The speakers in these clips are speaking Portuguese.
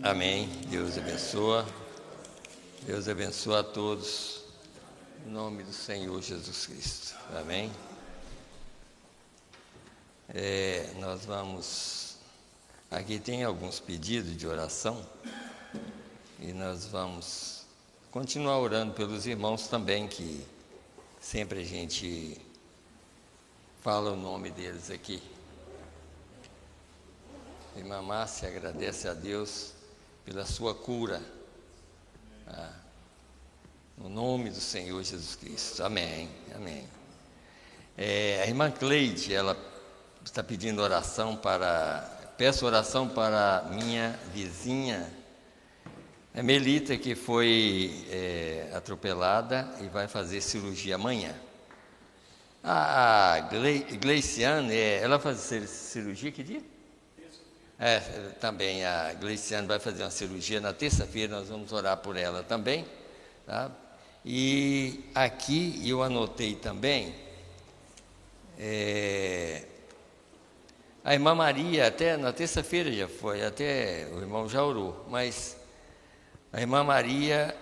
Amém. Deus abençoa. Deus abençoa a todos. Em nome do Senhor Jesus Cristo. Amém. Nós vamos... Aqui tem alguns pedidos de oração. E nós vamos continuar orando pelos irmãos também, que sempre a gente fala o nome deles aqui. A irmã Márcia agradece a Deus pela sua cura, no nome do Senhor Jesus Cristo. Amém, amém. A irmã Cleide, ela está pedindo oração peço oração para minha vizinha Melita, que foi atropelada e vai fazer cirurgia amanhã. A Gleiciane, ela vai fazer cirurgia que dia? Também a Gleiciane vai fazer uma cirurgia na terça-feira, nós vamos orar por ela também, tá? E aqui eu anotei também, a irmã Maria, até na terça-feira já foi, até o irmão já orou, mas a irmã Maria,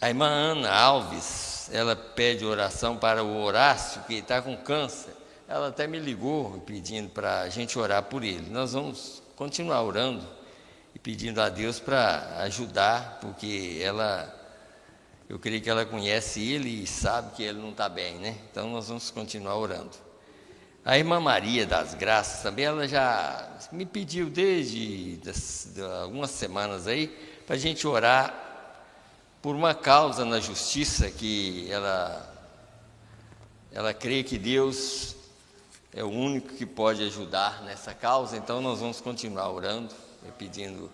a irmã Ana Alves, ela pede oração para o Horácio, que está com câncer. Ela até me ligou pedindo para a gente orar por ele. Nós vamos continuar orando e pedindo a Deus para ajudar, porque eu creio que ela conhece ele e sabe que ele não está bem, né? Então nós vamos continuar orando. A irmã Maria das Graças também, ela já me pediu desde algumas semanas aí, para a gente orar por uma causa na justiça, que ela crê que Deus é o único que pode ajudar nessa causa. Então nós vamos continuar orando e pedindo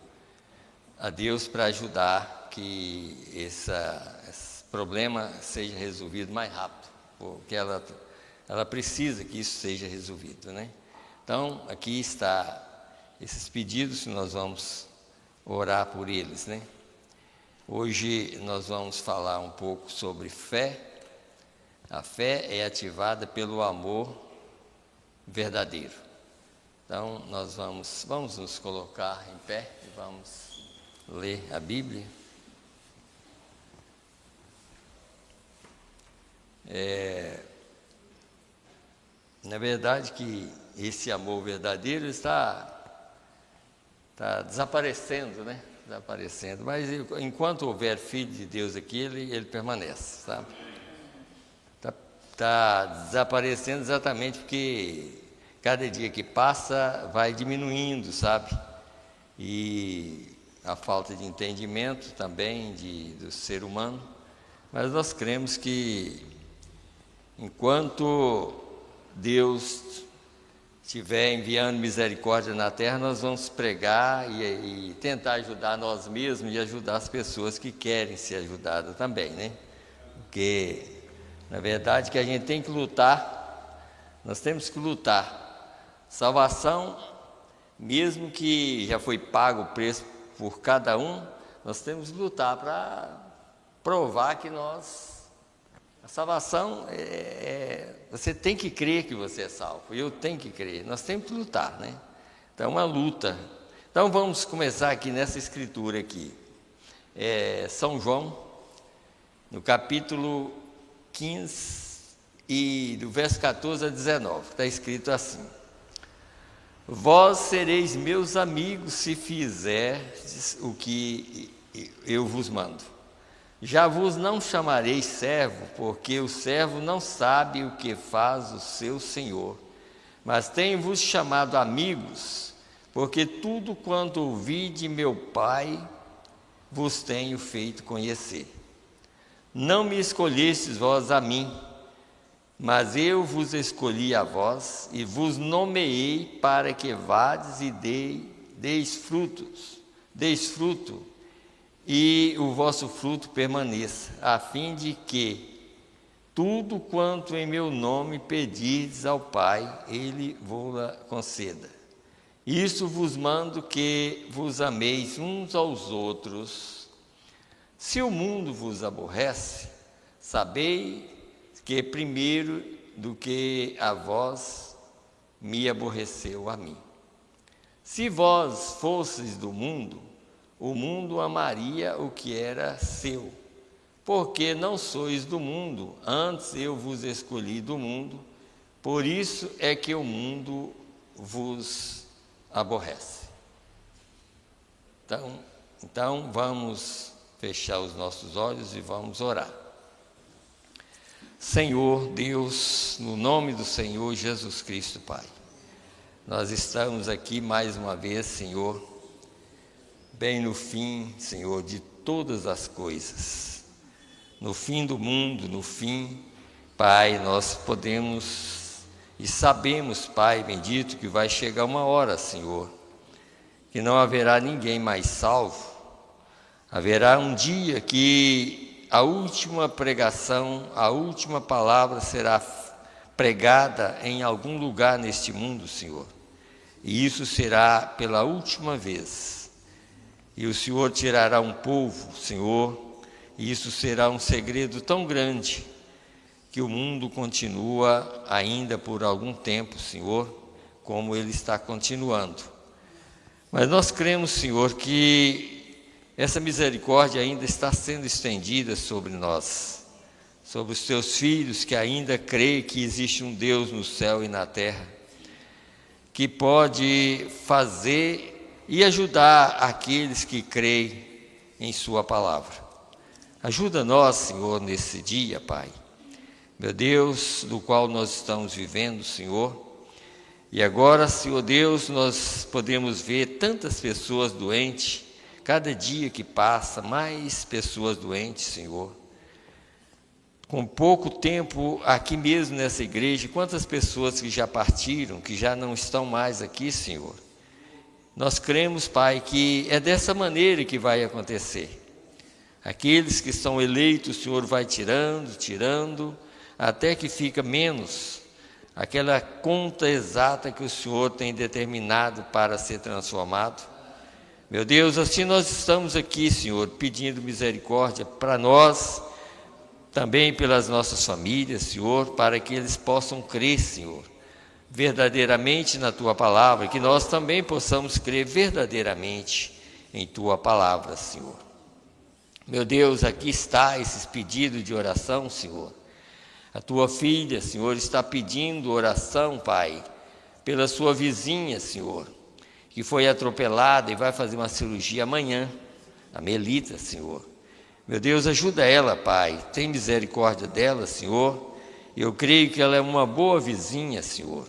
a Deus para ajudar que esse problema seja resolvido mais rápido, porque ela precisa que isso seja resolvido, né? Então aqui está esses pedidos que nós vamos orar por eles, né? Hoje nós vamos falar um pouco sobre fé. A fé é ativada pelo amor verdadeiro. Então nós vamos nos colocar em pé e vamos ler a Bíblia. Na verdade que esse amor verdadeiro está desaparecendo, né? Desaparecendo, mas enquanto houver filho de Deus aqui, ele permanece, sabe? Está desaparecendo exatamente porque cada dia que passa vai diminuindo, sabe? E a falta de entendimento também do ser humano. Mas nós cremos que enquanto Deus estiver enviando misericórdia na terra, nós vamos pregar e tentar ajudar nós mesmos e ajudar as pessoas que querem ser ajudadas também, né? Porque na verdade que a gente tem que lutar, nós temos que lutar. Salvação, mesmo que já foi pago o preço por cada um, nós temos que lutar para provar que a salvação você tem que crer que você é salvo, eu tenho que crer, nós temos que lutar, né? Então é uma luta. Então vamos começar aqui nessa escritura aqui, São João, no capítulo 15 e do verso 14 a 19, está escrito assim: vós sereis meus amigos se fizerdes o que eu vos mando. Já vos não chamarei servo, porque o servo não sabe o que faz o seu senhor, mas tenho-vos chamado amigos, porque tudo quanto ouvi de meu Pai vos tenho feito conhecer. Não me escolhestes vós a mim, mas eu vos escolhi a vós e vos nomeei para que vades e deis fruto, e o vosso fruto permaneça, a fim de que tudo quanto em meu nome pedirdes ao Pai, Ele vos conceda. Isso vos mando, que vos ameis uns aos outros. Se o mundo vos aborrece, sabei que primeiro do que a vós me aborreceu a mim. Se vós fosseis do mundo, o mundo amaria o que era seu. Porque não sois do mundo, antes eu vos escolhi do mundo, por isso é que o mundo vos aborrece. Então vamos fechar os nossos olhos e vamos orar. Senhor Deus, no nome do Senhor Jesus Cristo, Pai, nós estamos aqui mais uma vez, Senhor, bem no fim, Senhor, de todas as coisas, no fim do mundo, no fim, Pai, nós podemos e sabemos, Pai bendito, que vai chegar uma hora, Senhor, que não haverá ninguém mais salvo. Haverá um dia que a última pregação, a última palavra será pregada em algum lugar neste mundo, Senhor. E isso será pela última vez. E o Senhor tirará um povo, Senhor, e isso será um segredo tão grande que o mundo continua ainda por algum tempo, Senhor, como ele está continuando. Mas nós cremos, Senhor, que essa misericórdia ainda está sendo estendida sobre nós, sobre os teus filhos que ainda creem que existe um Deus no céu e na terra, que pode fazer e ajudar aqueles que creem em sua palavra. Ajuda nós, Senhor, nesse dia, Pai, meu Deus, do qual nós estamos vivendo, Senhor. E agora, Senhor Deus, nós podemos ver tantas pessoas doentes. Cada dia que passa, mais pessoas doentes, Senhor. Com pouco tempo aqui mesmo nessa igreja, quantas pessoas que já partiram, que já não estão mais aqui, Senhor. Nós cremos, Pai, que é dessa maneira que vai acontecer. Aqueles que são eleitos, o Senhor vai tirando, até que fica menos aquela conta exata que o Senhor tem determinado para ser transformado. Meu Deus, assim nós estamos aqui, Senhor, pedindo misericórdia para nós, também pelas nossas famílias, Senhor, para que eles possam crer, Senhor, verdadeiramente na Tua palavra, que nós também possamos crer verdadeiramente em Tua palavra, Senhor. Meu Deus, aqui está esses pedidos de oração, Senhor. A Tua filha, Senhor, está pedindo oração, Pai, pela sua vizinha, Senhor, que foi atropelada e vai fazer uma cirurgia amanhã, a Melita, Senhor. Meu Deus, ajuda ela, Pai, tem misericórdia dela, Senhor. Eu creio que ela é uma boa vizinha, Senhor.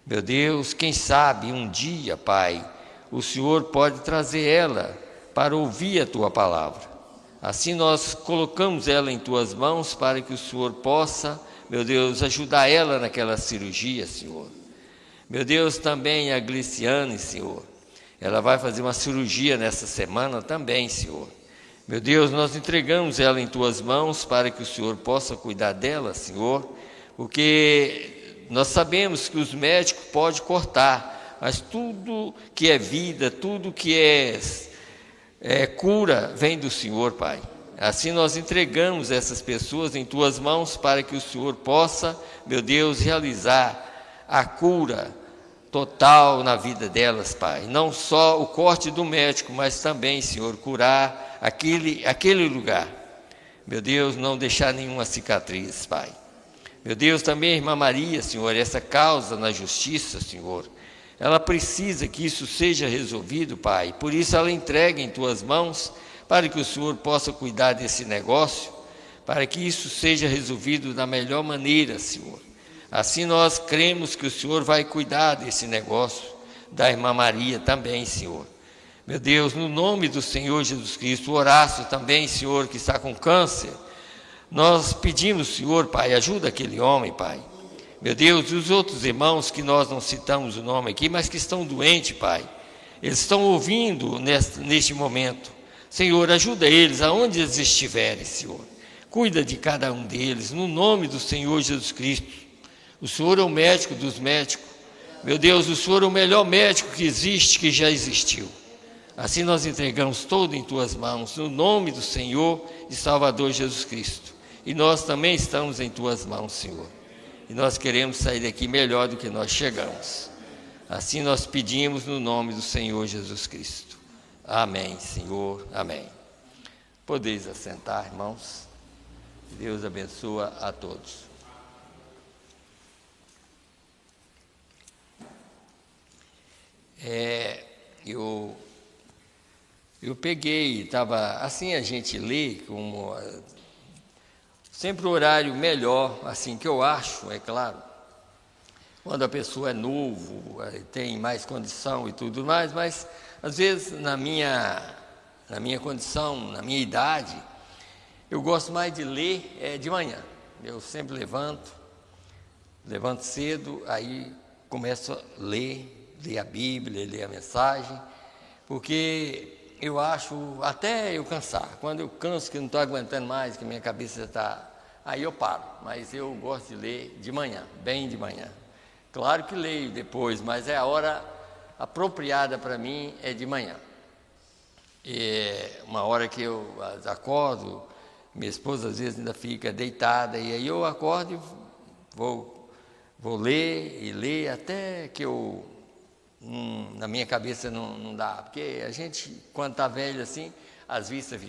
Meu Deus, quem sabe um dia, Pai, o Senhor pode trazer ela para ouvir a Tua palavra. Assim nós colocamos ela em Tuas mãos para que o Senhor possa, meu Deus, ajudar ela naquela cirurgia, Senhor. Meu Deus, também a Gliciane, Senhor, ela vai fazer uma cirurgia nessa semana também, Senhor. Meu Deus, nós entregamos ela em Tuas mãos para que o Senhor possa cuidar dela, Senhor, porque nós sabemos que os médicos podem cortar, mas tudo que é vida, tudo que é cura, vem do Senhor, Pai. Assim nós entregamos essas pessoas em Tuas mãos para que o Senhor possa, meu Deus, realizar a cura total na vida delas, Pai. Não só o corte do médico, mas também, Senhor, curar aquele lugar. Meu Deus, não deixar nenhuma cicatriz, Pai. Meu Deus, também a irmã Maria, Senhor, essa causa na justiça, Senhor, ela precisa que isso seja resolvido, Pai. Por isso ela entrega em Tuas mãos, para que o Senhor possa cuidar desse negócio, para que isso seja resolvido da melhor maneira, Senhor. Assim nós cremos que o Senhor vai cuidar desse negócio, da irmã Maria também, Senhor. Meu Deus, no nome do Senhor Jesus Cristo, o Horácio também, Senhor, que está com câncer, nós pedimos, Senhor, Pai, ajuda aquele homem, Pai. Meu Deus, e os outros irmãos que nós não citamos o nome aqui, mas que estão doentes, Pai, eles estão ouvindo neste momento. Senhor, ajuda eles aonde eles estiverem, Senhor. Cuida de cada um deles, no nome do Senhor Jesus Cristo. O Senhor é o médico dos médicos. Meu Deus, o Senhor é o melhor médico que existe, que já existiu. Assim nós entregamos tudo em Tuas mãos, no nome do Senhor e Salvador Jesus Cristo. E nós também estamos em Tuas mãos, Senhor. E nós queremos sair daqui melhor do que nós chegamos. Assim nós pedimos no nome do Senhor Jesus Cristo. Amém, Senhor, amém. Podeis assentar, irmãos. Deus abençoa a todos. Eu peguei, estava assim, a gente lê como sempre o horário melhor, assim que eu acho, é claro, quando a pessoa é novo, tem mais condição e tudo mais, mas às vezes na minha condição, na minha idade, eu gosto mais de ler de manhã. Eu sempre levanto cedo, aí começo a ler a Bíblia, ler a mensagem, porque eu acho, até eu cansar, quando eu canso que não estou aguentando mais, que minha cabeça já está, aí eu paro, mas eu gosto de ler de manhã, bem de manhã. Claro que leio depois, mas a hora apropriada para mim é de manhã. É uma hora que eu acordo, minha esposa às vezes ainda fica deitada, e aí eu acordo e vou ler e ler até que eu... na minha cabeça não dá, porque a gente, quando está velho assim, as vistas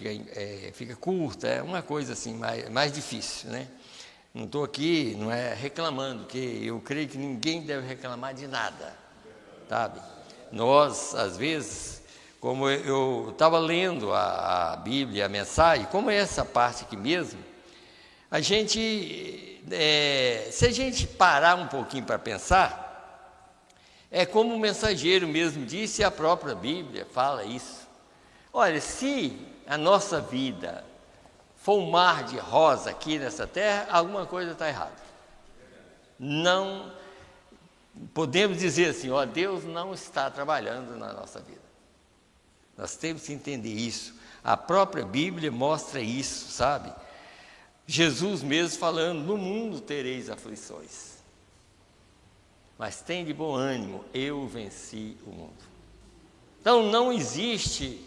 fica curta, é uma coisa assim, mais difícil, né? Não estou aqui, não é reclamando, porque eu creio que ninguém deve reclamar de nada, sabe? Nós, às vezes, como eu estava lendo a Bíblia, a mensagem, como é essa parte aqui mesmo, a gente, se a gente parar um pouquinho para pensar, é como o mensageiro mesmo disse, e a própria Bíblia fala isso. Olha, se a nossa vida for um mar de rosa aqui nessa terra, alguma coisa está errada. Não podemos dizer assim, ó, Deus não está trabalhando na nossa vida. Nós temos que entender isso. A própria Bíblia mostra isso, sabe? Jesus mesmo falando, no mundo tereis aflições. Mas tem de bom ânimo, eu venci o mundo. Então não existe,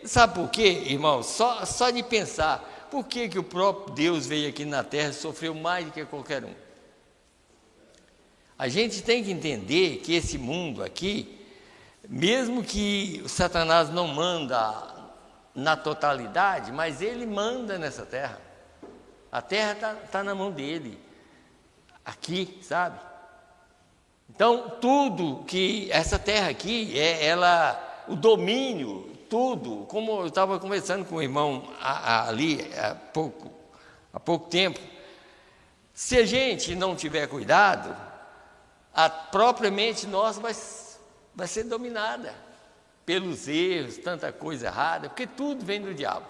sabe por quê, irmão? Só de pensar, por que o próprio Deus veio aqui na terra e sofreu mais do que qualquer um? A gente tem que entender que esse mundo aqui, mesmo que o Satanás não manda na totalidade, mas ele manda nessa terra. A terra está na mão dele. Aqui, sabe? Então, tudo que essa terra aqui, o domínio, tudo, como eu estava conversando com o irmão ali há pouco tempo, se a gente não tiver cuidado, a própria mente nossa vai ser dominada pelos erros, tanta coisa errada, porque tudo vem do diabo,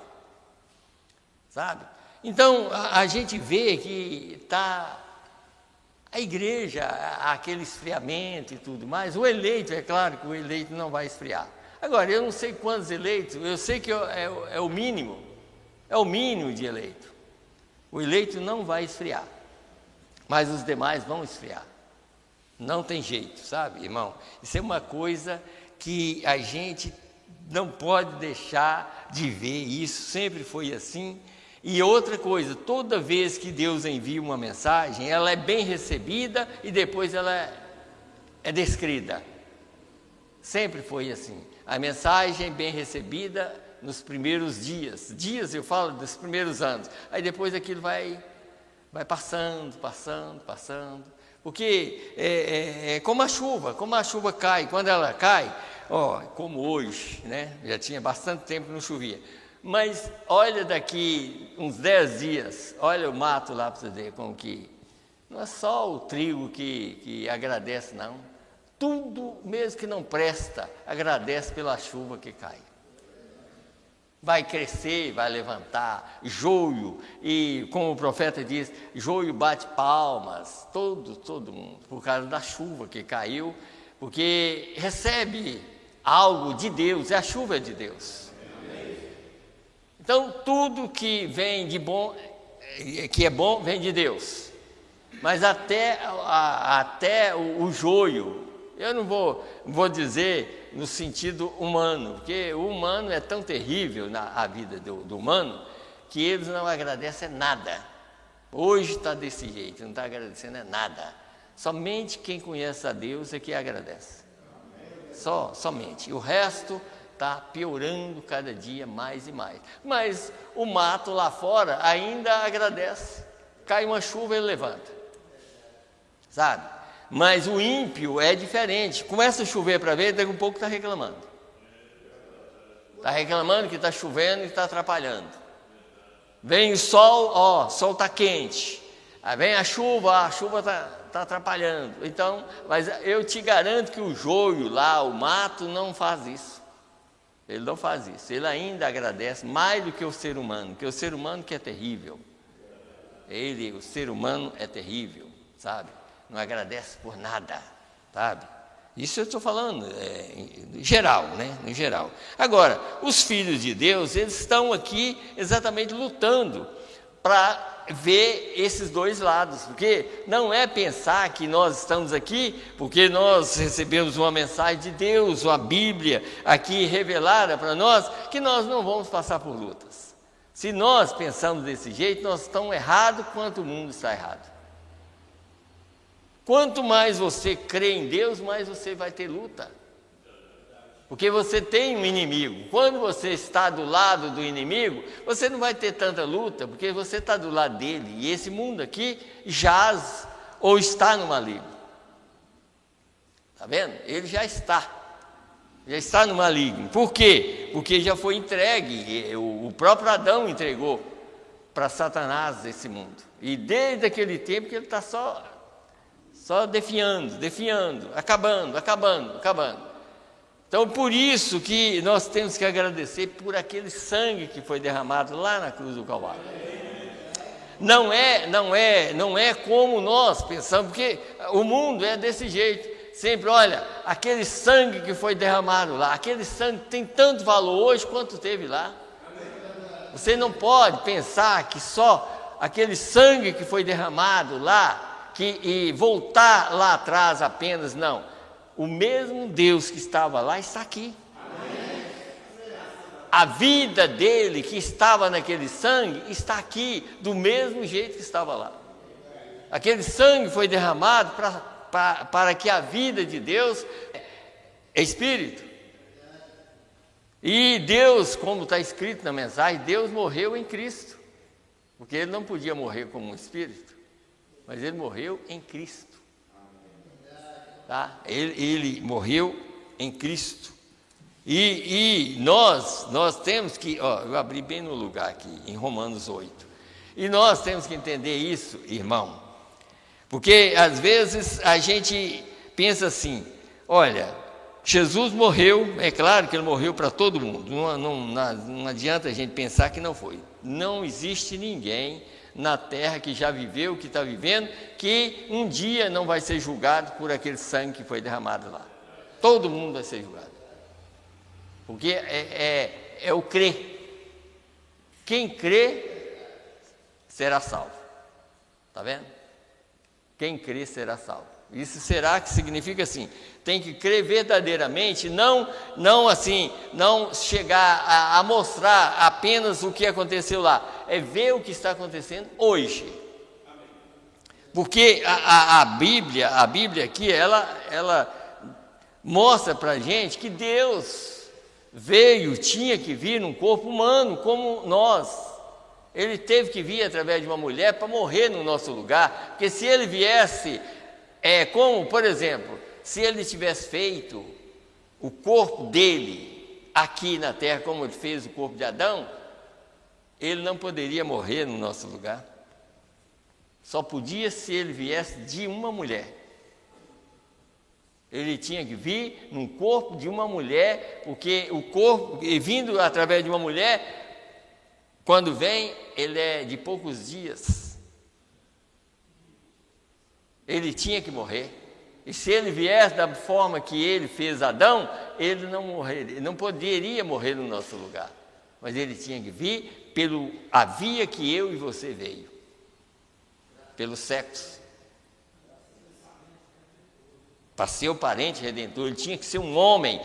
sabe? Então, a gente vê que está... A igreja, aquele esfriamento e tudo mais, o eleito, é claro que o eleito não vai esfriar. Agora, eu não sei quantos eleitos, eu sei que é o mínimo de eleito. O eleito não vai esfriar, mas os demais vão esfriar. Não tem jeito, sabe, irmão? Isso é uma coisa que a gente não pode deixar de ver, isso sempre foi assim. E outra coisa, toda vez que Deus envia uma mensagem, ela é bem recebida e depois ela é descrita. Sempre foi assim. A mensagem é bem recebida nos primeiros dias eu falo dos primeiros anos. Aí depois aquilo vai passando. Porque é como a chuva cai. Quando ela cai, como hoje, né? Já tinha bastante tempo que não chovia. Mas olha daqui uns 10 dias, olha o mato lá para você ver como que... Não é só o trigo que agradece, não. Tudo, mesmo que não presta, agradece pela chuva que cai. Vai crescer, vai levantar, joio, e como o profeta diz, joio bate palmas, todo mundo, por causa da chuva que caiu, porque recebe algo de Deus, a chuva é de Deus. Então, tudo que vem de bom, que é bom, vem de Deus. Mas até o joio, eu não vou dizer no sentido humano, porque o humano é tão terrível na vida do humano, que eles não agradecem nada. Hoje está desse jeito, não está agradecendo nada. Somente quem conhece a Deus é que agradece. Somente. O resto está piorando cada dia mais e mais. Mas o mato lá fora ainda agradece. Cai uma chuva, ele levanta. Sabe? Mas o ímpio é diferente. Começa a chover para ver, daqui a um pouco está reclamando. Está reclamando que está chovendo e está atrapalhando. Vem o sol, o sol está quente. Aí vem a chuva está atrapalhando. Então, mas eu te garanto que o joio lá, o mato, não faz isso. Ele não faz isso. Ele ainda agradece mais do que o ser humano, porque o ser humano que é terrível. O ser humano é terrível, sabe? Não agradece por nada, sabe? Isso eu estou falando em geral, né? Em geral. Agora, os filhos de Deus, eles estão aqui exatamente lutando para ver esses dois lados, porque não é pensar que nós estamos aqui porque nós recebemos uma mensagem de Deus, uma Bíblia aqui revelada para nós, que nós não vamos passar por lutas. Se nós pensamos desse jeito, nós estamos errados quanto o mundo está errado. Quanto mais você crê em Deus, mais você vai ter luta. Porque você tem um inimigo. Quando você está do lado do inimigo, você não vai ter tanta luta, porque você está do lado dele. E esse mundo aqui jaz ou está no maligno. Está vendo? Ele já está no maligno. Por quê? Porque já foi entregue. O próprio Adão entregou para Satanás esse mundo. E desde aquele tempo que ele está só definhando, acabando. Então, por isso que nós temos que agradecer por aquele sangue que foi derramado lá na cruz do Calvário. Não é como nós pensamos, porque o mundo é desse jeito. Sempre, olha, aquele sangue que foi derramado lá, aquele sangue tem tanto valor hoje quanto teve lá. Você não pode pensar que só aquele sangue que foi derramado lá, e voltar lá atrás apenas, não. O mesmo Deus que estava lá está aqui. A vida dele que estava naquele sangue está aqui, do mesmo jeito que estava lá. Aquele sangue foi derramado para que a vida de Deus é espírito. E Deus, como está escrito na mensagem, Deus morreu em Cristo. Porque ele não podia morrer como um espírito, mas ele morreu em Cristo. Tá? Ele morreu em Cristo. E nós temos que, eu abri bem no lugar aqui, em Romanos 8. E nós temos que entender isso, irmão. Porque às vezes a gente pensa assim, olha, Jesus morreu, é claro que ele morreu para todo mundo. Não adianta a gente pensar que não foi. Não existe ninguém na terra que já viveu, que está vivendo, que um dia não vai ser julgado por aquele sangue que foi derramado lá. Todo mundo vai ser julgado. Porque é o crer. Quem crê será salvo. Está vendo? Quem crê será salvo. Isso será que significa assim, tem que crer verdadeiramente, não chegar a mostrar apenas o que aconteceu lá, é ver o que está acontecendo hoje. Porque a Bíblia aqui, ela mostra para a gente que Deus tinha que vir num corpo humano como nós. Ele teve que vir através de uma mulher para morrer no nosso lugar, porque se ele viesse, como, por exemplo, se ele tivesse feito o corpo dele aqui na terra, como ele fez o corpo de Adão, ele não poderia morrer no nosso lugar. Só podia se ele viesse de uma mulher. Ele tinha que vir num corpo de uma mulher, porque o corpo, vindo através de uma mulher, quando vem, ele é de poucos dias. Ele tinha que morrer. E se ele viesse da forma que ele fez Adão, ele não poderia morrer no nosso lugar. Mas ele tinha que vir a via que eu e você veio. Pelo sexo. Para ser o parente redentor, ele tinha que ser um homem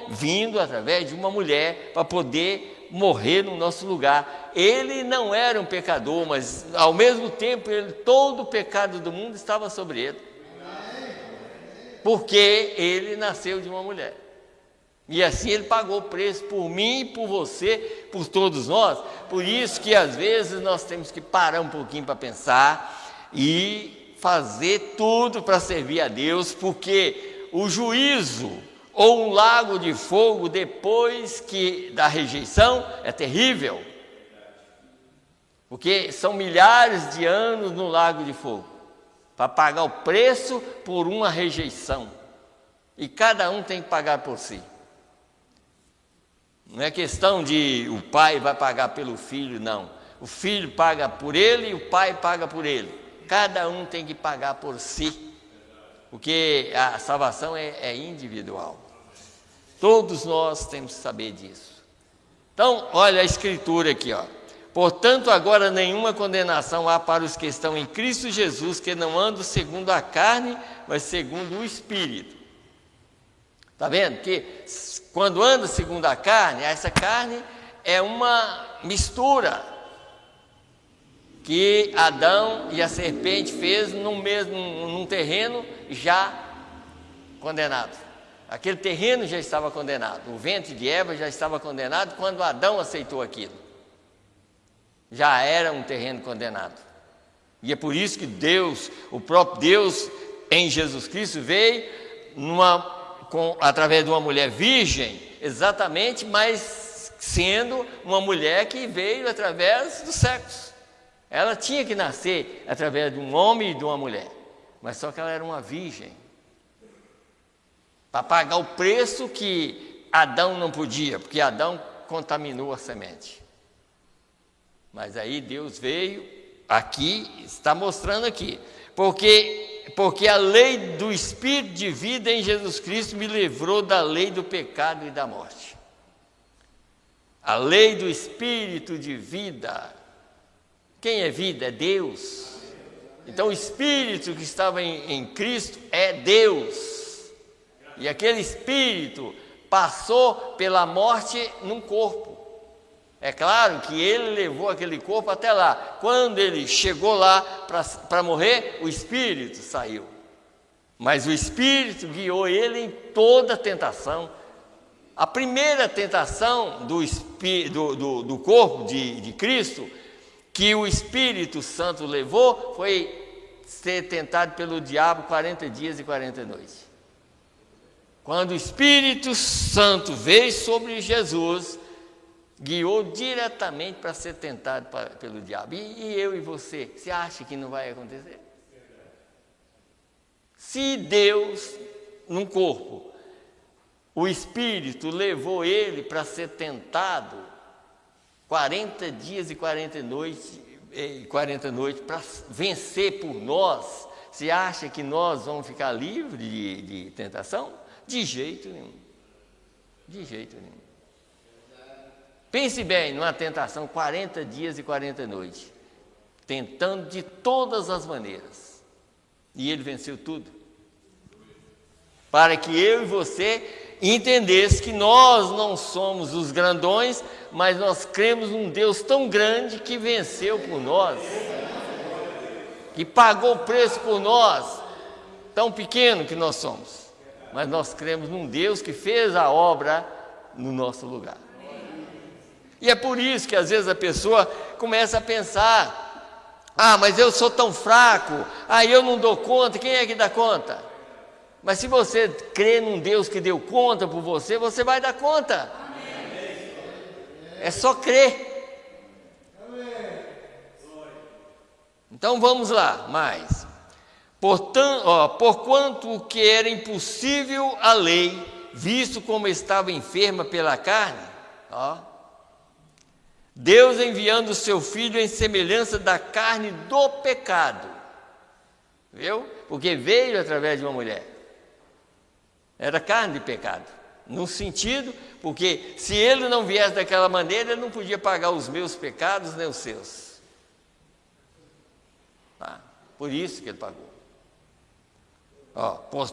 vindo através de uma mulher para poder morrer no nosso lugar. Ele não era um pecador, mas ao mesmo tempo todo o pecado do mundo estava sobre ele, porque ele nasceu de uma mulher. E assim ele pagou o preço por mim, por você, por todos nós. Por isso que às vezes nós temos que parar um pouquinho para pensar e fazer tudo para servir a Deus, porque o juízo ou um lago de fogo depois da rejeição é terrível, porque são milhares de anos no lago de fogo para pagar o preço por uma rejeição, e cada um tem que pagar por si. Não é questão de o pai vai pagar pelo filho, não. O filho paga por ele e o pai paga por ele. Cada um tem que pagar por si, porque a salvação é individual. Todos nós temos que saber disso. Então, olha a escritura aqui, ó. Portanto, agora nenhuma condenação há para os que estão em Cristo Jesus, que não andam segundo a carne, mas segundo o Espírito. Está vendo? Que quando anda segundo a carne, essa carne é uma mistura que Adão e a serpente fez num terreno já condenado. Aquele terreno já estava condenado. O ventre de Eva já estava condenado quando Adão aceitou aquilo. Já era um terreno condenado. E é por isso que Deus, o próprio Deus em Jesus Cristo, veio através de uma mulher virgem, exatamente, mas sendo uma mulher que veio através do sexo. Ela tinha que nascer através de um homem e de uma mulher, mas só que ela era uma virgem, para pagar o preço que Adão não podia, porque Adão contaminou a semente. Mas aí Deus veio aqui, está mostrando aqui, porque a lei do Espírito de vida em Jesus Cristo me livrou da lei do pecado e da morte. A lei do Espírito de vida. Quem é vida? É Deus. Então o Espírito que estava em Cristo é Deus. E aquele Espírito passou pela morte num corpo. É claro que ele levou aquele corpo até lá. Quando ele chegou lá para morrer, o Espírito saiu. Mas o Espírito guiou ele em toda a tentação. A primeira tentação do corpo de Cristo, que o Espírito Santo levou, foi ser tentado pelo diabo 40 dias e 40 noites. Quando o Espírito Santo veio sobre Jesus, guiou diretamente para ser tentado pelo diabo. E eu e você acha que não vai acontecer? Se Deus, num corpo, o Espírito levou ele para ser tentado 40 dias e 40 noites para vencer por nós, você acha que nós vamos ficar livres de tentação? De jeito nenhum. De jeito nenhum. Pense bem numa tentação 40 dias e 40 noites, tentando de todas as maneiras, e ele venceu tudo, para que eu e você entendesse que nós não somos os grandões, mas nós cremos num Deus tão grande que venceu por nós, que pagou o preço por nós, tão pequeno que nós somos, mas nós cremos num Deus que fez a obra no nosso lugar. E é por isso que às vezes a pessoa começa a pensar: mas eu sou tão fraco, eu não dou conta. Quem é que dá conta? Mas se você crê num Deus que deu conta por você, você vai dar conta. É só crer. Então vamos lá, mais. Porquanto o que era impossível à lei, visto como estava enferma pela carne, Deus enviando o seu Filho em semelhança da carne do pecado, viu? Porque veio através de uma mulher, era carne de pecado, no sentido, porque se ele não viesse daquela maneira, ele não podia pagar os meus pecados nem os seus, por isso que ele pagou.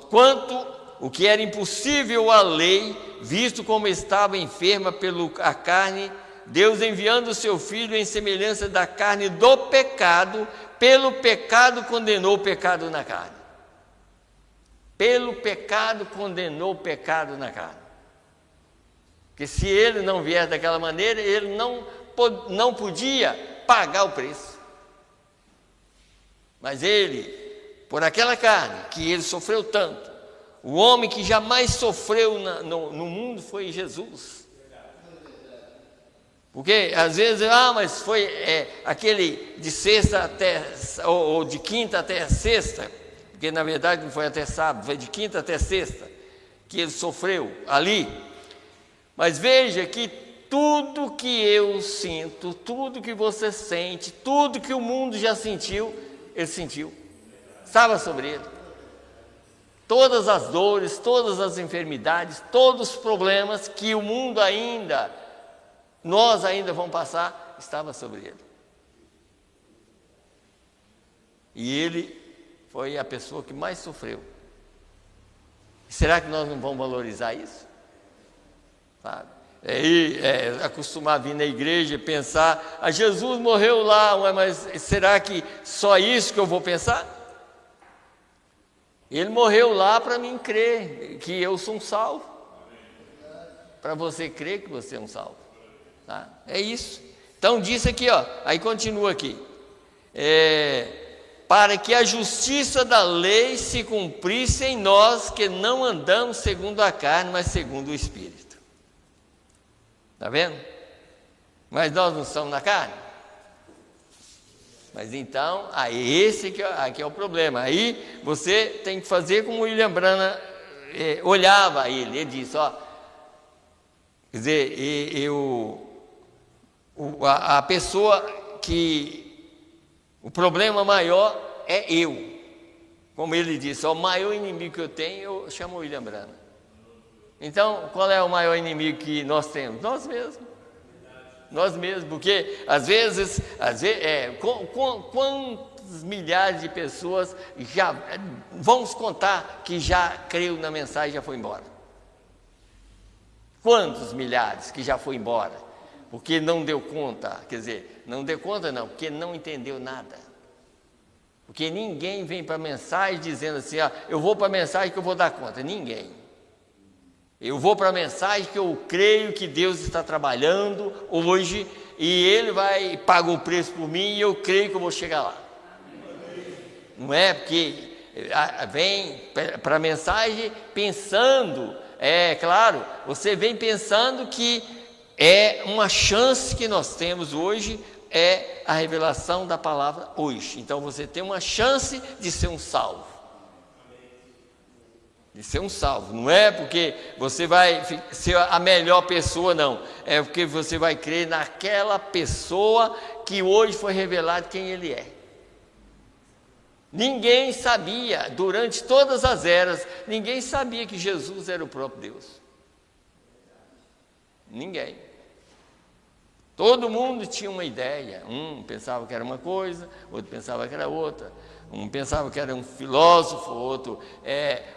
Quanto o que era impossível à lei, visto como estava enferma pela carne, Deus enviando o seu Filho em semelhança da carne do pecado, pelo pecado condenou o pecado na carne. Pelo pecado condenou o pecado na carne. Porque se ele não vier daquela maneira, ele não podia pagar o preço. Mas ele, por aquela carne, que ele sofreu tanto, o homem que jamais sofreu no mundo foi Jesus. Porque às vezes, mas foi aquele de sexta até, ou de quinta até sexta, porque na verdade não foi até sábado, foi de quinta até sexta, que ele sofreu ali. Mas veja que tudo que eu sinto, tudo que você sente, tudo que o mundo já sentiu, ele sentiu, estava sobre ele. Todas as dores, todas as enfermidades, todos os problemas que o mundo nós ainda vamos passar, estava sobre ele. E ele foi a pessoa que mais sofreu. Será que nós não vamos valorizar isso? Sabe? Acostumar a vir na igreja e pensar, Jesus morreu lá, mas será que só isso que eu vou pensar? Ele morreu lá para mim crer que eu sou um salvo. Para você crer que você é um salvo. Tá? É isso. Então diz aqui, aí continua aqui. Para que a justiça da lei se cumprisse em nós, que não andamos segundo a carne, mas segundo o Espírito. Está vendo? Mas nós não somos na carne. Mas então, esse aqui é o problema. Aí você tem que fazer como o William Branham olhava ele disse, quer dizer, a pessoa que o problema maior é eu. Como ele disse, o maior inimigo que eu tenho, eu chamo o William Branham. Então, qual é o maior inimigo que nós temos? Nós mesmos. Nós mesmos, porque às vezes quantos milhares de pessoas vamos contar que já creu na mensagem e já foi embora? Quantos milhares que já foi embora? Porque não deu conta, quer dizer, não deu conta não, porque não entendeu nada. Porque ninguém vem para a mensagem dizendo assim, eu vou para a mensagem que eu vou dar conta, ninguém. Eu vou para a mensagem que eu creio que Deus está trabalhando hoje e Ele pagar o preço por mim e eu creio que eu vou chegar lá. Não é porque vem para a mensagem pensando, claro, você vem pensando que é uma chance que nós temos hoje, é a revelação da palavra hoje. Então você tem uma chance de ser um salvo. De ser um salvo, não é porque você vai ser a melhor pessoa, não, é porque você vai crer naquela pessoa que hoje foi revelado quem ele é. Ninguém sabia, durante todas as eras, ninguém sabia que Jesus era o próprio Deus. Ninguém. Todo mundo tinha uma ideia, um pensava que era uma coisa, outro pensava que era outra. Um pensava que era um filósofo, outro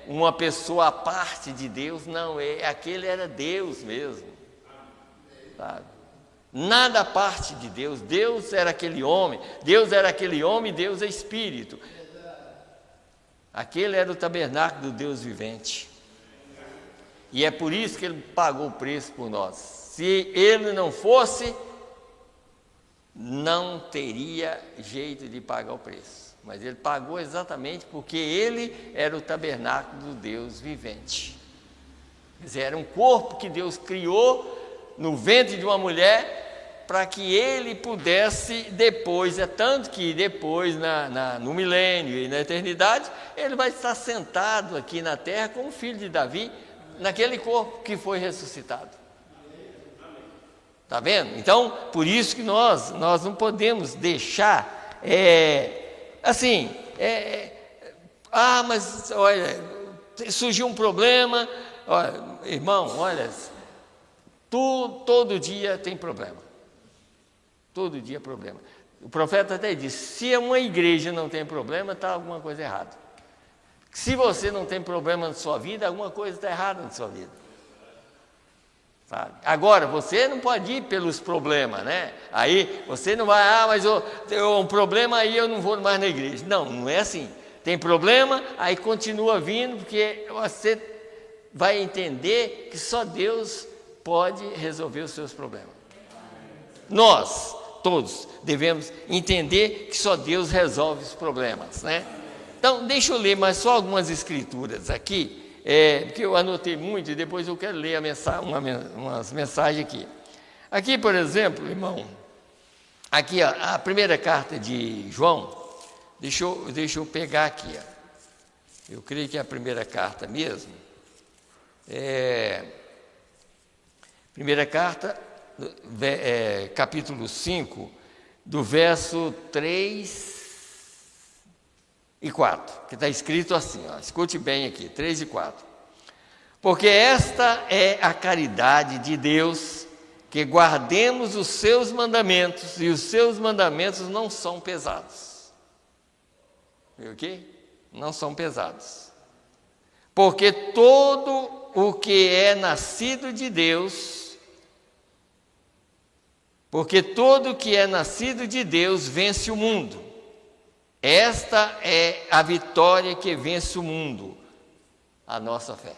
uma pessoa à parte de Deus. Não, aquele era Deus mesmo, sabe? Nada à parte de Deus. Deus era aquele homem, Deus é Espírito. Aquele era o tabernáculo do Deus vivente. E é por isso que Ele pagou o preço por nós. Se Ele não fosse, não teria jeito de pagar o preço. Mas Ele pagou exatamente porque Ele era o tabernáculo do Deus vivente. Quer dizer, era um corpo que Deus criou no ventre de uma mulher para que Ele pudesse depois, tanto que depois no milênio e na eternidade, Ele vai estar sentado aqui na terra como filho de Davi, naquele corpo que foi ressuscitado. Está vendo? Então, por isso que nós não podemos deixar... mas olha, surgiu um problema, irmão, olha, todo dia tem problema, todo dia é problema. O profeta até disse, se uma igreja não tem problema, está alguma coisa errada, Se você não tem problema na sua vida, alguma coisa está errada na sua vida. Sabe? Agora, você não pode ir pelos problemas, né? Aí você não vai, mas um problema aí eu não vou mais na igreja. Não, não é assim. Tem problema, aí continua vindo, porque você vai entender que só Deus pode resolver os seus problemas. Nós, todos, devemos entender que só Deus resolve os problemas, né? Então, deixa eu ler mais só algumas escrituras aqui, porque eu anotei muito e depois eu quero ler umas mensagens aqui. Aqui, por exemplo, irmão, aqui ó, a primeira carta de João, deixa eu pegar aqui, ó. Eu creio que é a primeira carta mesmo. Primeira carta, capítulo 5, do verso 3 e 4, que está escrito assim, ó, escute bem aqui, 3 e 4. Porque esta é a caridade de Deus, que guardemos os seus mandamentos, e os seus mandamentos não são pesados. Viu aqui? Não são pesados. Porque todo o que é nascido de Deus, vence o mundo. Esta é a vitória que vence o mundo, a nossa fé.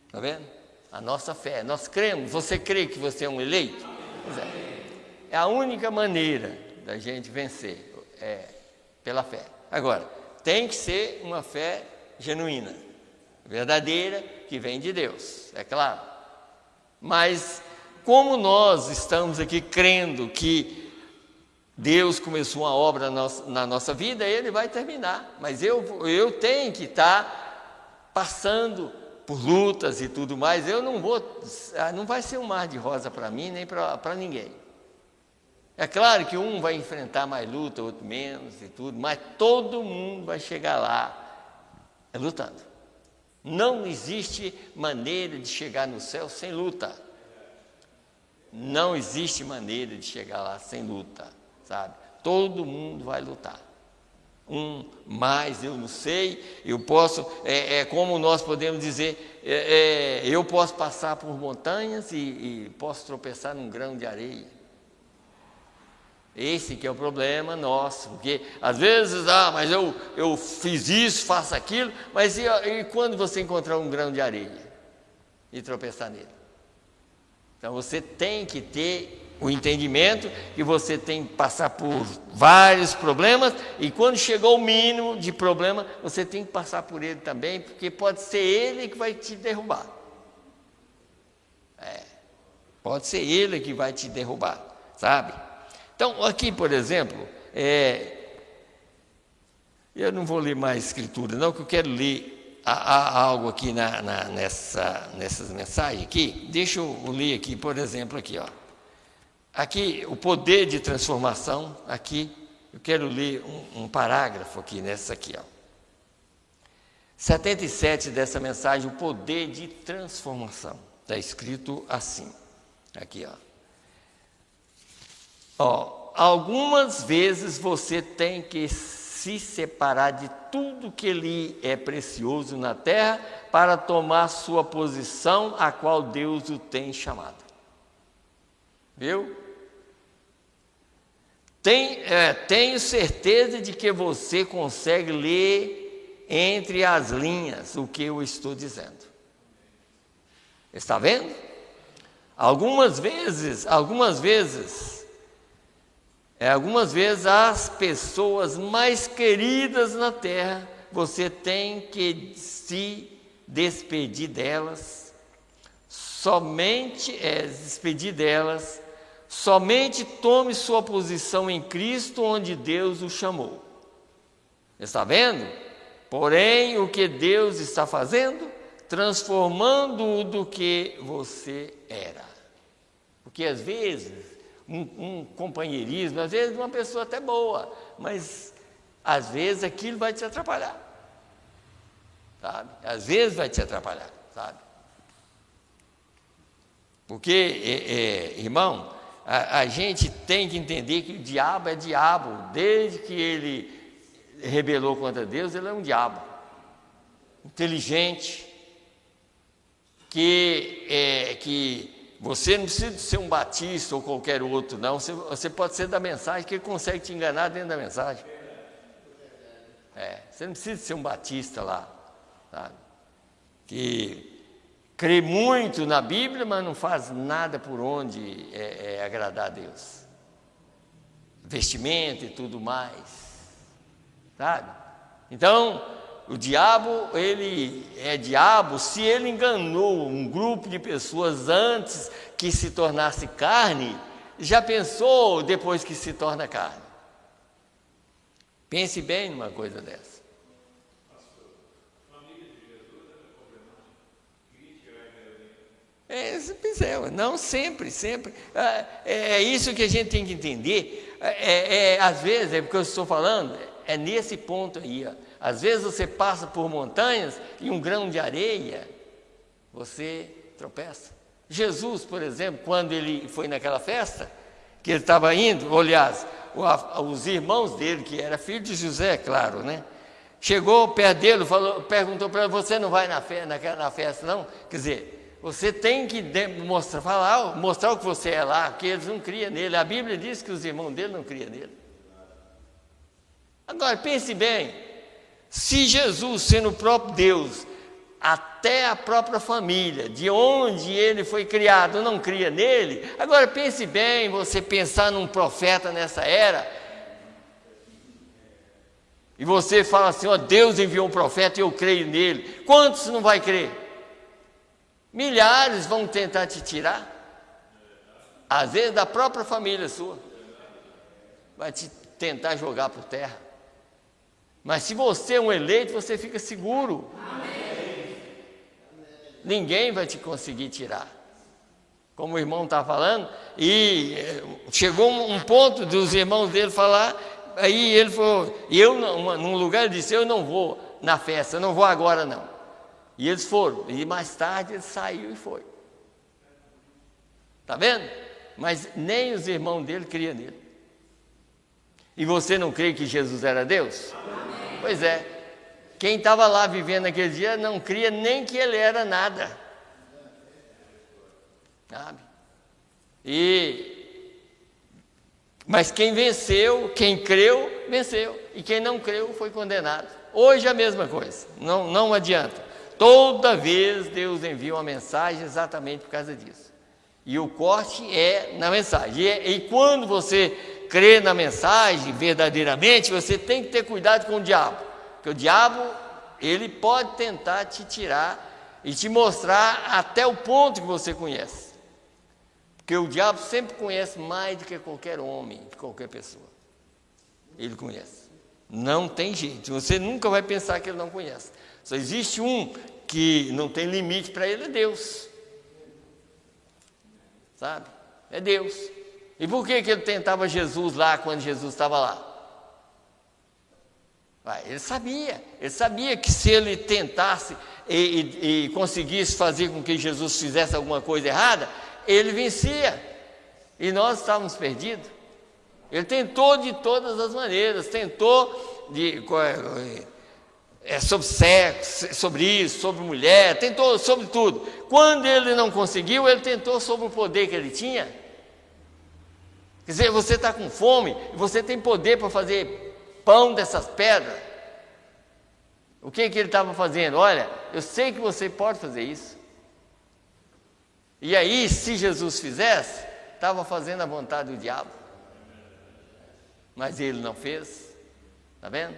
Está vendo? A nossa fé, nós cremos. Você crê que você é um eleito? Pois é a única maneira da gente vencer, pela fé. Agora, tem que ser uma fé genuína, verdadeira, que vem de Deus, é claro. Mas, como nós estamos aqui crendo que Deus começou uma obra na nossa vida, Ele vai terminar. Mas eu tenho que estar passando por lutas e tudo mais. Eu não vai ser um mar de rosa para mim, nem para ninguém. É claro que um vai enfrentar mais luta, outro menos e tudo, mas todo mundo vai chegar lá lutando. Não existe maneira de chegar no céu sem luta. Não existe maneira de chegar lá sem luta. Sabe? Todo mundo vai lutar. Mais eu não sei, eu posso, como nós podemos dizer, eu posso passar por montanhas e posso tropeçar num grão de areia. Esse que é o problema nosso, porque às vezes, mas eu fiz isso, faço aquilo, mas e quando você encontrar um grão de areia e tropeçar nele? Então você tem que ter o entendimento que você tem que passar por vários problemas, e quando chegou o mínimo de problema, você tem que passar por ele também, porque pode ser ele que vai te derrubar. Pode ser ele que vai te derrubar, sabe? Então, aqui, por exemplo, eu não vou ler mais escritura, não, que eu quero ler algo aqui nessas mensagens aqui. Deixa eu ler aqui, por exemplo, aqui, ó. Aqui, o poder de transformação, aqui, eu quero ler um parágrafo aqui, nessa aqui, ó. 77 dessa mensagem, o poder de transformação. Está escrito assim, aqui, ó. Algumas vezes você tem que se separar de tudo que lhe é precioso na terra para tomar sua posição, a qual Deus o tem chamado. Viu? Tenho certeza de que você consegue ler entre as linhas o que eu estou dizendo. Está vendo? Algumas vezes as pessoas mais queridas na terra, você tem que se despedir delas, somente tome sua posição em Cristo, onde Deus o chamou. Está vendo? Porém, o que Deus está fazendo? Transformando-o do que você era. Porque às vezes, um companheirismo, às vezes uma pessoa até boa, mas às vezes aquilo vai te atrapalhar. Sabe? Às vezes vai te atrapalhar, sabe? Porque, irmão, a gente tem que entender que o diabo é diabo. Desde que ele rebelou contra Deus, ele é um diabo. inteligente, que você não precisa de ser um batista ou qualquer outro, não. Você pode ser da mensagem, que ele consegue te enganar dentro da mensagem. Você não precisa de ser um batista lá, sabe? Que crê muito na Bíblia, mas não faz nada por onde agradar a Deus. Vestimento e tudo mais, sabe? Então, o diabo, ele é diabo se ele enganou um grupo de pessoas antes que se tornasse carne, já pensou depois que se torna carne? Pense bem numa coisa dessa. Não sempre. É isso que a gente tem que entender. Às vezes, porque eu estou falando, é nesse ponto aí. Às vezes você passa por montanhas e um grão de areia, você tropeça. Jesus, por exemplo, quando ele foi naquela festa, que ele estava indo, aliás, os irmãos dele, que era filho de José, claro, né? Chegou perto dele, perguntou para ele: você não vai na festa, não? Quer dizer, você tem que mostrar o que você é lá, porque eles não criam nele. A Bíblia diz que os irmãos dele não criam nele. Agora, pense bem, se Jesus, sendo o próprio Deus, até a própria família, de onde ele foi criado, não cria nele, agora pense bem, você pensar num profeta nessa era, e você fala assim: Deus enviou um profeta e eu creio nele. Quantos não vai crer? Milhares vão tentar te tirar, às vezes da própria família sua, vai te tentar jogar por terra. Mas se você é um eleito, você fica seguro. Amém. Ninguém vai te conseguir tirar. Como o irmão está falando, e chegou um ponto dos irmãos dele falar, aí ele falou, num lugar ele disse: eu não vou na festa, eu não vou agora não. E eles foram, e mais tarde ele saiu e foi. Está vendo? Mas nem os irmãos dele criam nele. E você não crê que Jesus era Deus? Amém. Pois é, quem estava lá vivendo naquele dia não cria nem que ele era nada, sabe? Mas quem venceu, quem creu, venceu, e quem não creu foi condenado. Hoje é a mesma coisa, não adianta. Toda vez Deus envia uma mensagem exatamente por causa disso, e o corte é na mensagem, e quando você crê na mensagem verdadeiramente, você tem que ter cuidado com o diabo, porque o diabo, ele pode tentar te tirar e te mostrar até o ponto que você conhece, porque o diabo sempre conhece mais do que qualquer homem, qualquer pessoa, ele conhece, não tem jeito, você nunca vai pensar que ele não conhece. Só existe um que não tem limite para ele, é Deus, sabe? É Deus. E por que ele tentava Jesus lá, quando Jesus estava lá? Ele sabia que se ele tentasse e conseguisse fazer com que Jesus fizesse alguma coisa errada, ele vencia, e nós estávamos perdidos. Ele tentou de todas as maneiras, tentou sobre sexo, sobre isso, sobre mulher, tentou sobre tudo. Quando ele não conseguiu, ele tentou sobre o poder que ele tinha. Quer dizer, você está com fome, você tem poder para fazer pão dessas pedras. O que ele estava fazendo? Olha, eu sei que você pode fazer isso. E aí, se Jesus fizesse, estava fazendo a vontade do diabo. Mas ele não fez. Está vendo?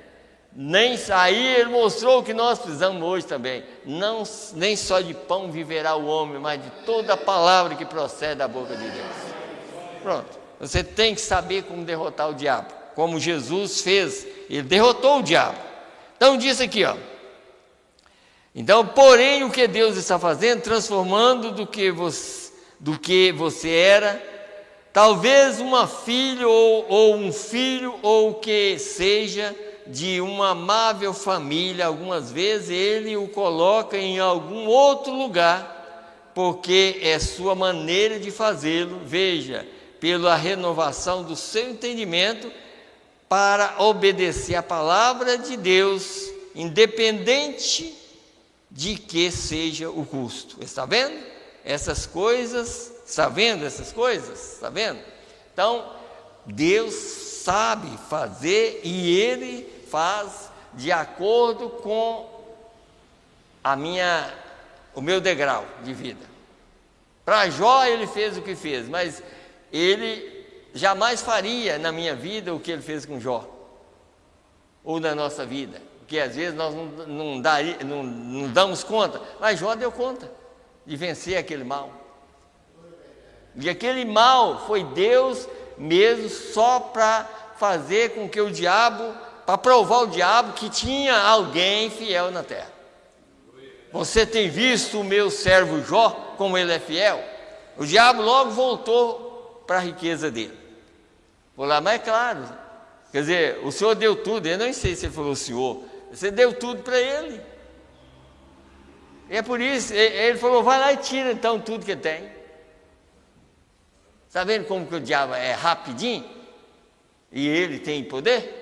Aí ele mostrou o que nós precisamos hoje também. Nem só de pão viverá o homem, mas de toda a palavra que procede da boca de Deus. Pronto. Você tem que saber como derrotar o diabo, como Jesus fez, ele derrotou o diabo. Então diz aqui, então, porém, o que Deus está fazendo, transformando do que você era, talvez uma filha ou um filho, ou que seja de uma amável família, algumas vezes ele o coloca em algum outro lugar, porque é sua maneira de fazê-lo, veja, pela renovação do seu entendimento, para obedecer a palavra de Deus, independente de que seja o custo. Está vendo? Essas coisas, está vendo essas coisas? Está vendo? Então, Deus sabe fazer e Ele faz de acordo com o meu degrau de vida. Para Jó Ele fez o que fez, mas Ele jamais faria na minha vida o que Ele fez com Jó, ou na nossa vida, porque às vezes nós não damos conta, mas Jó deu conta de vencer aquele mal. E aquele mal foi Deus mesmo só para fazer com que o diabo, para provar o diabo que tinha alguém fiel na terra. Você tem visto o meu servo Jó, como ele é fiel? O diabo logo voltou para a riqueza dele. Vou lá, mas é claro, quer dizer, o Senhor deu tudo, eu não sei se ele falou o Senhor, você deu tudo para ele. E é por isso, ele falou, vai lá e tira então tudo que tem. Está vendo como que o diabo é rapidinho? E ele tem poder?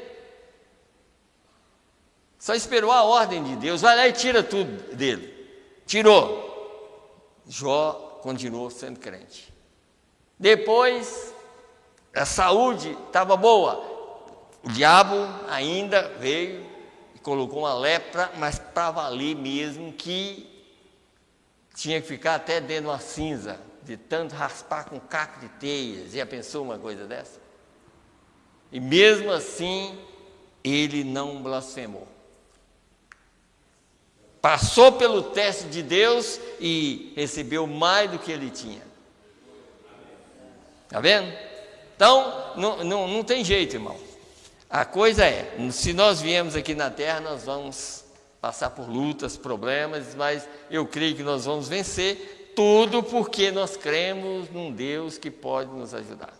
Só esperou a ordem de Deus, vai lá e tira tudo dele. Tirou. Jó continuou sendo crente. Depois, a saúde estava boa. O diabo ainda veio e colocou uma lepra, mas para valer mesmo, que tinha que ficar até dentro de uma cinza, de tanto raspar com caco de teias. Já pensou uma coisa dessa? E mesmo assim, ele não blasfemou. Passou pelo teste de Deus e recebeu mais do que ele tinha. Está vendo? Então, não tem jeito, irmão. A coisa é, se nós viemos aqui na terra, nós vamos passar por lutas, problemas, mas eu creio que nós vamos vencer tudo porque nós cremos num Deus que pode nos ajudar.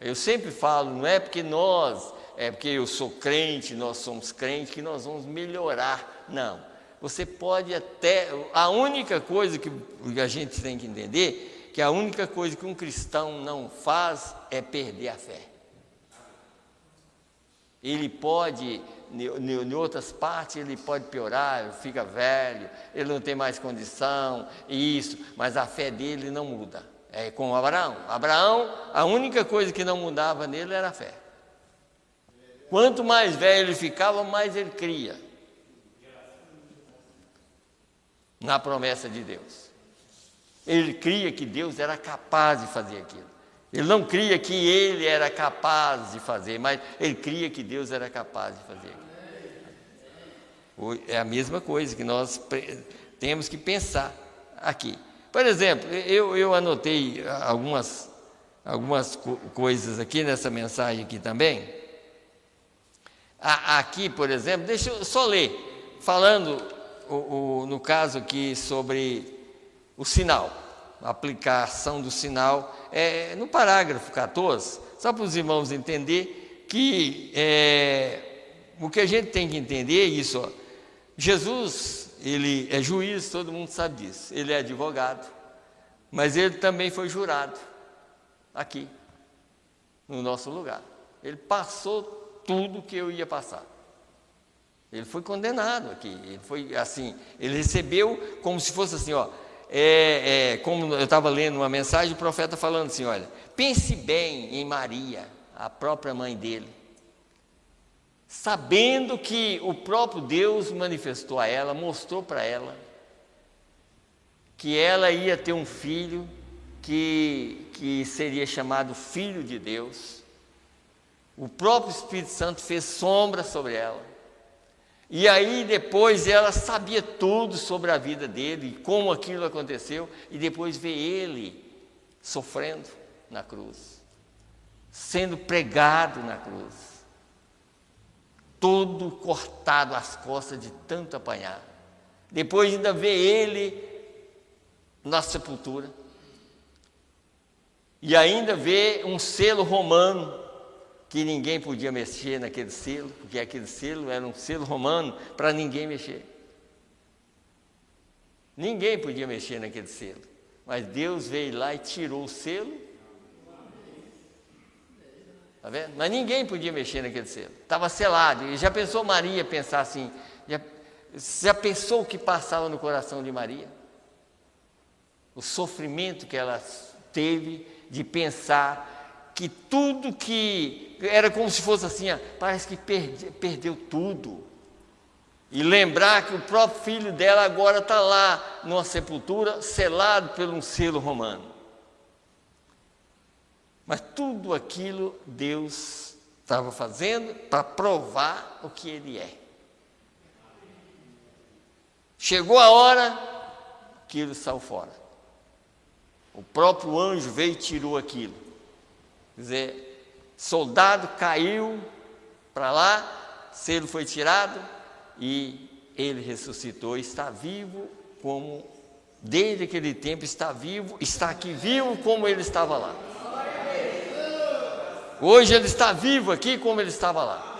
Eu sempre falo, não é porque eu sou crente, nós somos crentes, que nós vamos melhorar. Não, você pode até, a única coisa que a gente tem que entender, que a única coisa que um cristão não faz é perder a fé. Ele pode, em outras partes, ele pode piorar, fica velho, ele não tem mais condição, mas a fé dele não muda. É como Abraão. Abraão, a única coisa que não mudava nele era a fé. Quanto mais velho ele ficava, mais ele cria na promessa de Deus. Ele cria que Deus era capaz de fazer aquilo. Ele não cria que ele era capaz de fazer, mas ele cria que Deus era capaz de fazer aquilo. É a mesma coisa que nós temos que pensar aqui. Por exemplo, eu anotei algumas coisas aqui nessa mensagem aqui também. Aqui, por exemplo, deixa eu só ler, falando no caso aqui sobre o sinal, a aplicação do sinal, no parágrafo 14, só para os irmãos entender que o que a gente tem que entender é isso, ó. Jesus, ele é juiz, todo mundo sabe disso, ele é advogado, mas ele também foi jurado, aqui, no nosso lugar. Ele passou tudo que eu ia passar. Ele foi condenado aqui, ele foi assim, ele recebeu como se fosse assim, ó, como eu estava lendo uma mensagem, o profeta falando assim, olha, pense bem em Maria, a própria mãe dele, sabendo que o próprio Deus manifestou a ela, mostrou para ela, que ela ia ter um filho, que seria chamado Filho de Deus. O próprio Espírito Santo fez sombra sobre ela. E aí depois ela sabia tudo sobre a vida dele, como aquilo aconteceu, e depois vê ele sofrendo na cruz, sendo pregado na cruz, todo cortado às costas de tanto apanhar. Depois ainda vê ele na sepultura, e ainda vê um selo romano, que ninguém podia mexer naquele selo, porque aquele selo era um selo romano para ninguém mexer. Ninguém podia mexer naquele selo, mas Deus veio lá e tirou o selo. Está vendo? Mas ninguém podia mexer naquele selo, estava selado. E já pensou Maria pensar assim, Você já pensou o que passava no coração de Maria? O sofrimento que ela teve de pensar que tudo que era como se fosse assim, parece que perdeu tudo. E lembrar que o próprio filho dela agora está lá numa sepultura, selado por um selo romano. Mas tudo aquilo Deus estava fazendo para provar o que Ele é. Chegou a hora, aquilo saiu fora. O próprio anjo veio e tirou aquilo. Quer dizer, soldado caiu para lá, selo foi tirado e ele ressuscitou, está vivo como, desde aquele tempo está vivo, está aqui vivo como ele estava lá. Hoje ele está vivo aqui como ele estava lá.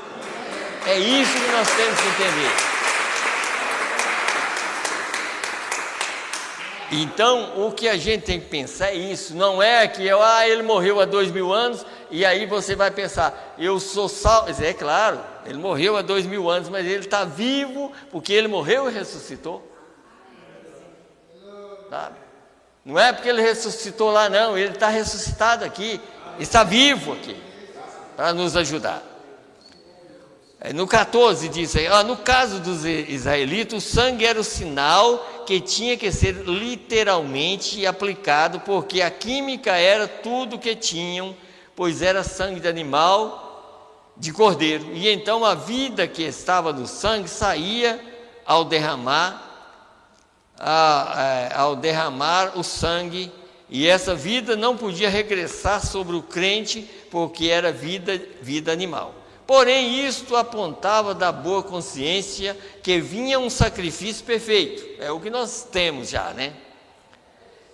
É isso que nós temos que entender. Então, o que a gente tem que pensar é isso, não é que ele morreu há 2000 anos, e aí você vai pensar, eu sou salvo. É claro, ele morreu há 2000 anos, mas ele está vivo, porque ele morreu e ressuscitou. Sabe? Não é porque ele ressuscitou lá não, ele está ressuscitado aqui, está vivo aqui, para nos ajudar. No 14 diz aí, no caso dos israelitas, o sangue era o sinal que tinha que ser literalmente aplicado, porque a química era tudo que tinham, pois era sangue de animal, de cordeiro. E então a vida que estava no sangue saía ao derramar o sangue, e essa vida não podia regressar sobre o crente, porque era vida animal. Porém, isto apontava da boa consciência que vinha um sacrifício perfeito. É o que nós temos já, né?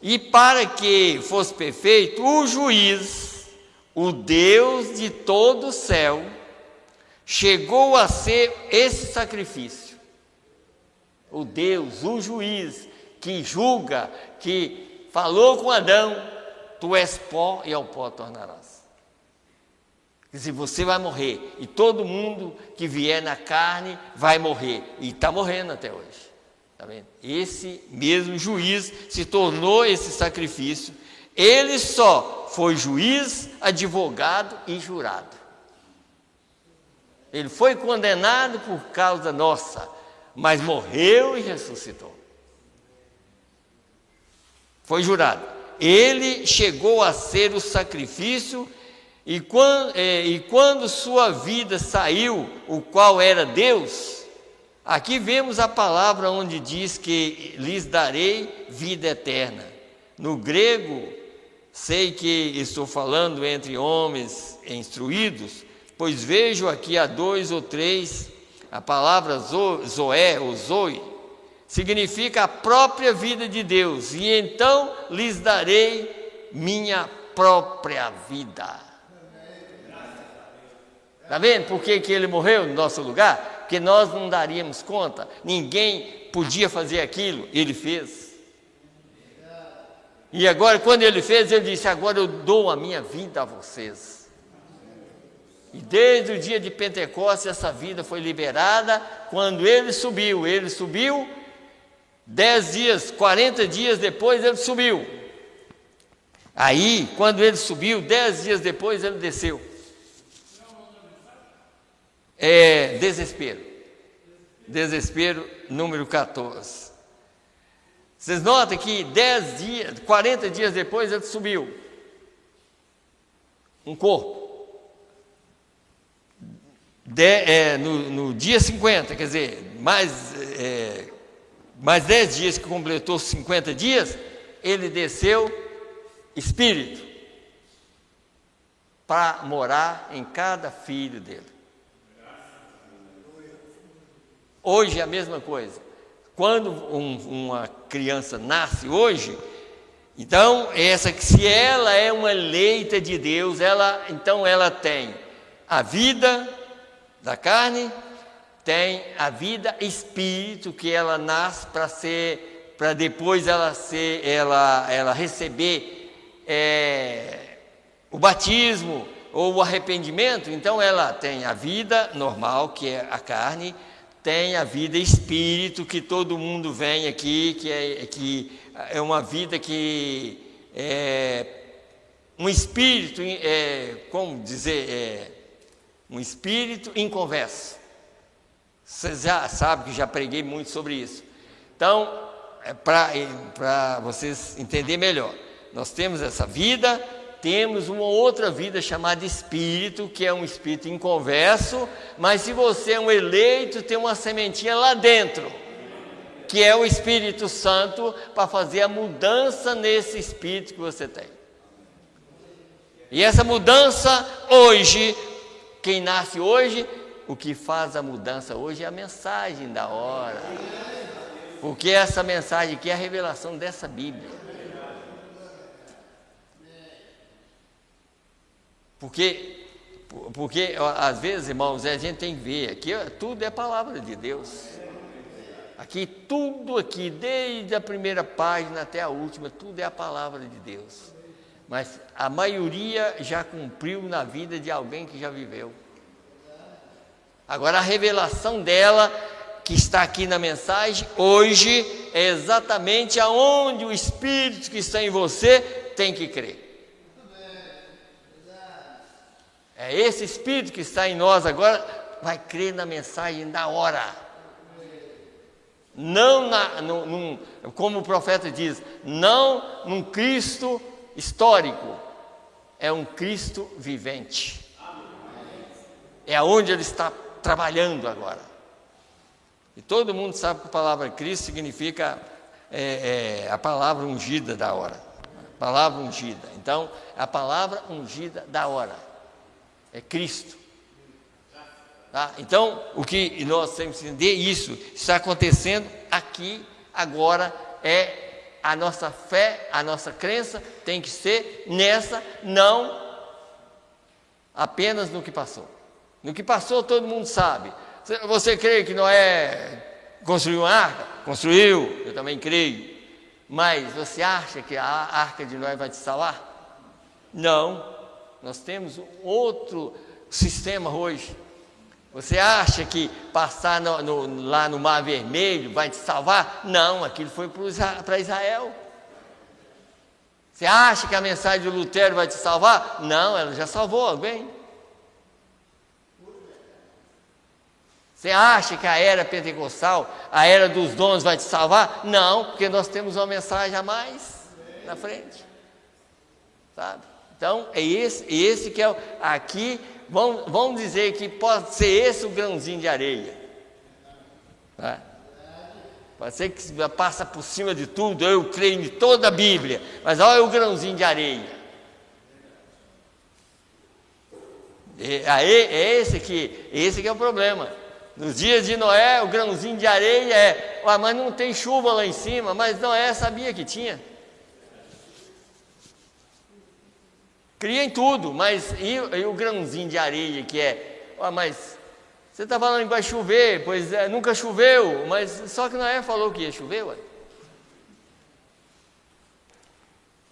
E para que fosse perfeito, o juiz, o Deus de todo o céu, chegou a ser esse sacrifício. O Deus, o juiz, que julga, que falou com Adão, tu és pó e ao pó tornarás. Quer dizer, você vai morrer, e todo mundo que vier na carne vai morrer, e está morrendo até hoje, está vendo? Esse mesmo juiz se tornou esse sacrifício, ele só foi juiz, advogado e jurado. Ele foi condenado por causa nossa, mas morreu e ressuscitou. Foi jurado. Ele chegou a ser o sacrifício. E quando sua vida saiu, o qual era Deus, aqui vemos a palavra onde diz que lhes darei vida eterna. No grego, sei que estou falando entre homens instruídos, pois vejo aqui há 2 ou 3, a palavra zoé ou zoe, significa a própria vida de Deus, e então lhes darei minha própria vida. Está vendo por que ele morreu no nosso lugar? Porque nós não daríamos conta, ninguém podia fazer aquilo, ele fez. E agora, quando ele fez, ele disse, agora eu dou a minha vida a vocês. E desde o dia de Pentecostes, essa vida foi liberada, quando ele subiu 10 dias, 40 dias depois ele subiu. Aí, quando ele subiu, 10 dias depois ele desceu. Desespero, número 14. Vocês notam que 40 dias depois ele subiu. Um corpo. No dia 50, quer dizer, mais 10 dias que completou 50 dias, ele desceu espírito para morar em cada filho dele. Hoje é a mesma coisa. Quando uma criança nasce hoje, então se ela é uma eleita de Deus, então ela tem a vida da carne, tem a vida espírito, que ela nasce para depois ela receber o batismo ou o arrependimento. Então ela tem a vida normal, que é a carne, tem a vida espírito, que todo mundo vem aqui, que é uma vida que é um espírito, como dizer, um espírito inconverso. Vocês já sabem que já preguei muito sobre isso. Então, para vocês entenderem melhor, nós temos essa vida, temos uma outra vida chamada espírito, que é um espírito inconverso, mas se você é um eleito, tem uma sementinha lá dentro, que é o Espírito Santo, para fazer a mudança nesse espírito que você tem. E essa mudança hoje, quem nasce hoje, o que faz a mudança hoje é a mensagem da hora. Porque essa mensagem aqui é a revelação dessa Bíblia. Porque às vezes, irmãos, a gente tem que ver, aqui tudo é palavra de Deus. Aqui, tudo aqui, desde a primeira página até a última, tudo é a palavra de Deus. Mas a maioria já cumpriu na vida de alguém que já viveu. Agora, a revelação dela, que está aqui na mensagem, hoje, é exatamente aonde o Espírito que está em você tem que crer. É esse Espírito que está em nós agora, vai crer na mensagem da hora. Não como o profeta diz, não num Cristo histórico, é um Cristo vivente. É onde Ele está trabalhando agora. E todo mundo sabe que a palavra Cristo significa a palavra ungida da hora. Palavra ungida. Então, a palavra ungida da hora é Cristo. Tá? Então, o que nós temos que entender, isso está acontecendo aqui, agora, a nossa fé, a nossa crença tem que ser nessa, não apenas no que passou. No que passou todo mundo sabe. Você crê que Noé construiu uma arca? Construiu, eu também creio. Mas você acha que a arca de Noé vai te salvar? Não. Nós temos outro sistema hoje. Você acha que passar lá no Mar Vermelho vai te salvar? Não, aquilo foi para Israel. Você acha que a mensagem de Lutero vai te salvar? Não, ela já salvou alguém. Você acha que a era pentecostal, a era dos dons vai te salvar? Não, porque nós temos uma mensagem a mais na frente. Sabe? Então, é esse que é aqui. Vamos dizer que pode ser esse o grãozinho de areia. Tá? Pode ser que passa por cima de tudo, eu creio em toda a Bíblia, mas olha o grãozinho de areia. Esse que é o problema. Nos dias de Noé, o grãozinho de areia mas não tem chuva lá em cima, mas Noé sabia que tinha. Cria em tudo, mas e o grãozinho de areia que mas você está falando que vai chover, pois nunca choveu, mas só que Noé falou que ia chover, ué.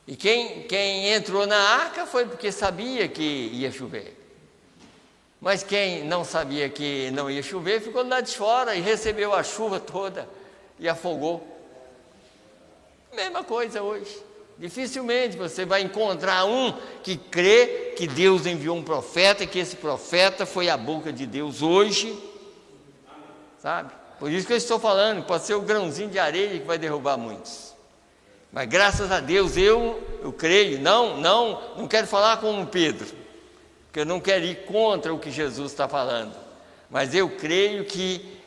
E quem entrou na arca foi porque sabia que ia chover. Mas quem não sabia que não ia chover, ficou lá de fora e recebeu a chuva toda e afogou. Mesma coisa hoje. Dificilmente você vai encontrar um que crê que Deus enviou um profeta, que esse profeta foi a boca de Deus hoje, sabe? Por isso que eu estou falando, pode ser o grãozinho de areia que vai derrubar muitos. Mas graças a Deus eu creio, não quero falar como Pedro, porque eu não quero ir contra o que Jesus está falando, mas eu creio que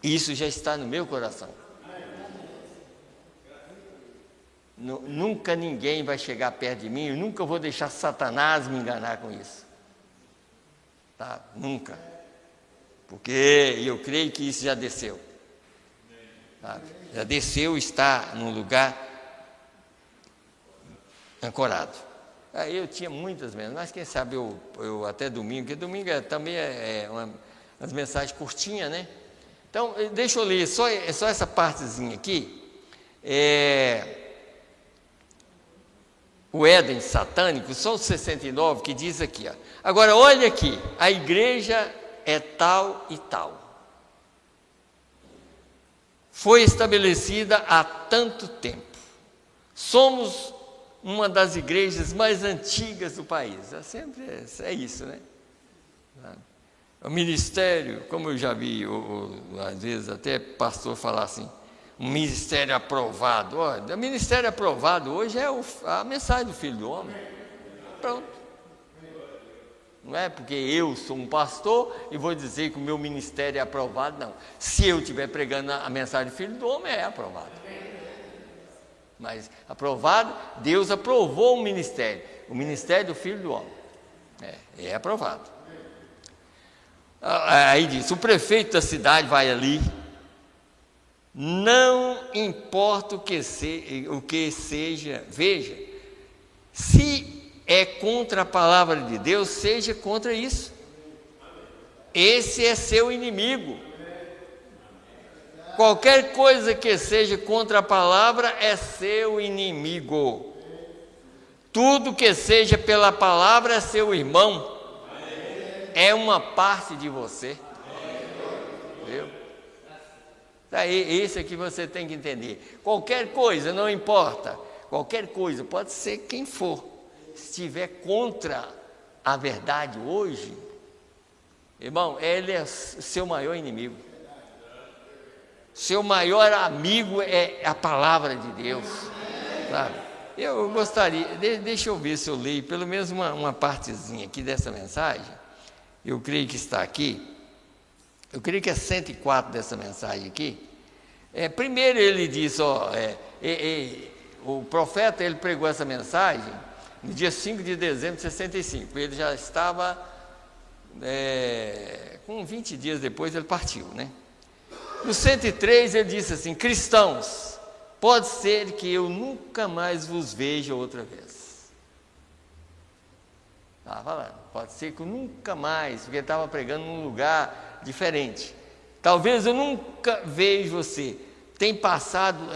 isso já está no meu coração. Nunca ninguém vai chegar perto de mim, eu nunca vou deixar Satanás me enganar com isso. Tá? Nunca. Porque eu creio que isso já desceu. Tá? Já desceu, está num lugar ancorado. Aí eu tinha muitas mensagens, mas quem sabe eu até domingo, porque domingo também é umas mensagens curtinhas, né? Então, deixa eu ler só essa partezinha aqui. O Éden satânico, só o 69 que diz aqui, ó. Agora olha aqui, a igreja é tal e tal. foi estabelecida há tanto tempo. Somos uma das igrejas mais antigas do país. É isso, né? O ministério, como eu já vi, às vezes até pastor falar assim, um ministério aprovado. Olha, o ministério aprovado hoje é a mensagem do Filho do Homem. Pronto. Não é porque eu sou um pastor e vou dizer que o meu ministério é aprovado, não. Se eu estiver pregando a mensagem do Filho do Homem, é aprovado. Mas aprovado, Deus aprovou o ministério do Filho do Homem. É aprovado. Aí diz, o prefeito da cidade vai ali, não importa o que seja, veja, se é contra a palavra de Deus, seja contra isso. Esse é seu inimigo. Qualquer coisa que seja contra a palavra é seu inimigo. Tudo que seja pela palavra é seu irmão. É uma parte de você. Viu? Daí, isso aqui você tem que entender. Qualquer coisa, não importa. Qualquer coisa, pode ser quem for. Se estiver contra a verdade hoje, irmão, ele é seu maior inimigo. Seu maior amigo é a palavra de Deus. Sabe? Eu gostaria, deixa eu ver se eu leio pelo menos uma partezinha aqui dessa mensagem. Eu creio que está aqui. Eu creio que é 104 dessa mensagem aqui. Primeiro ele diz, o profeta ele pregou essa mensagem no dia 5 de dezembro de 65. Ele já estava, com 20 dias depois ele partiu, né? No 103 ele disse assim, cristãos, pode ser que eu nunca mais vos veja outra vez. Estava falando, pode ser que eu nunca mais, porque ele estava pregando num lugar diferente. Talvez eu nunca veja você. Tem passado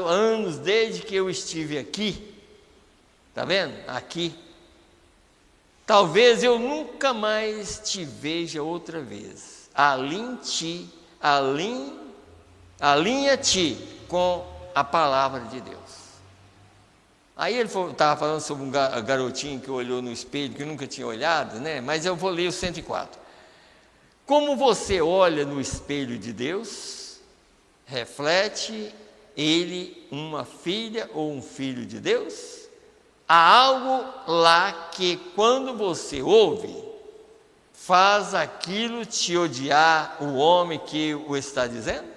anos desde que eu estive aqui. Está vendo? Aqui. Talvez eu nunca mais te veja outra vez. Alinha-te com a palavra de Deus. Aí ele estava falando sobre um garotinho que olhou no espelho, que nunca tinha olhado, né? Mas eu vou ler o 104. Como você olha no espelho de Deus, reflete ele uma filha ou um filho de Deus? Há algo lá que quando você ouve, faz aquilo te odiar o homem que o está dizendo?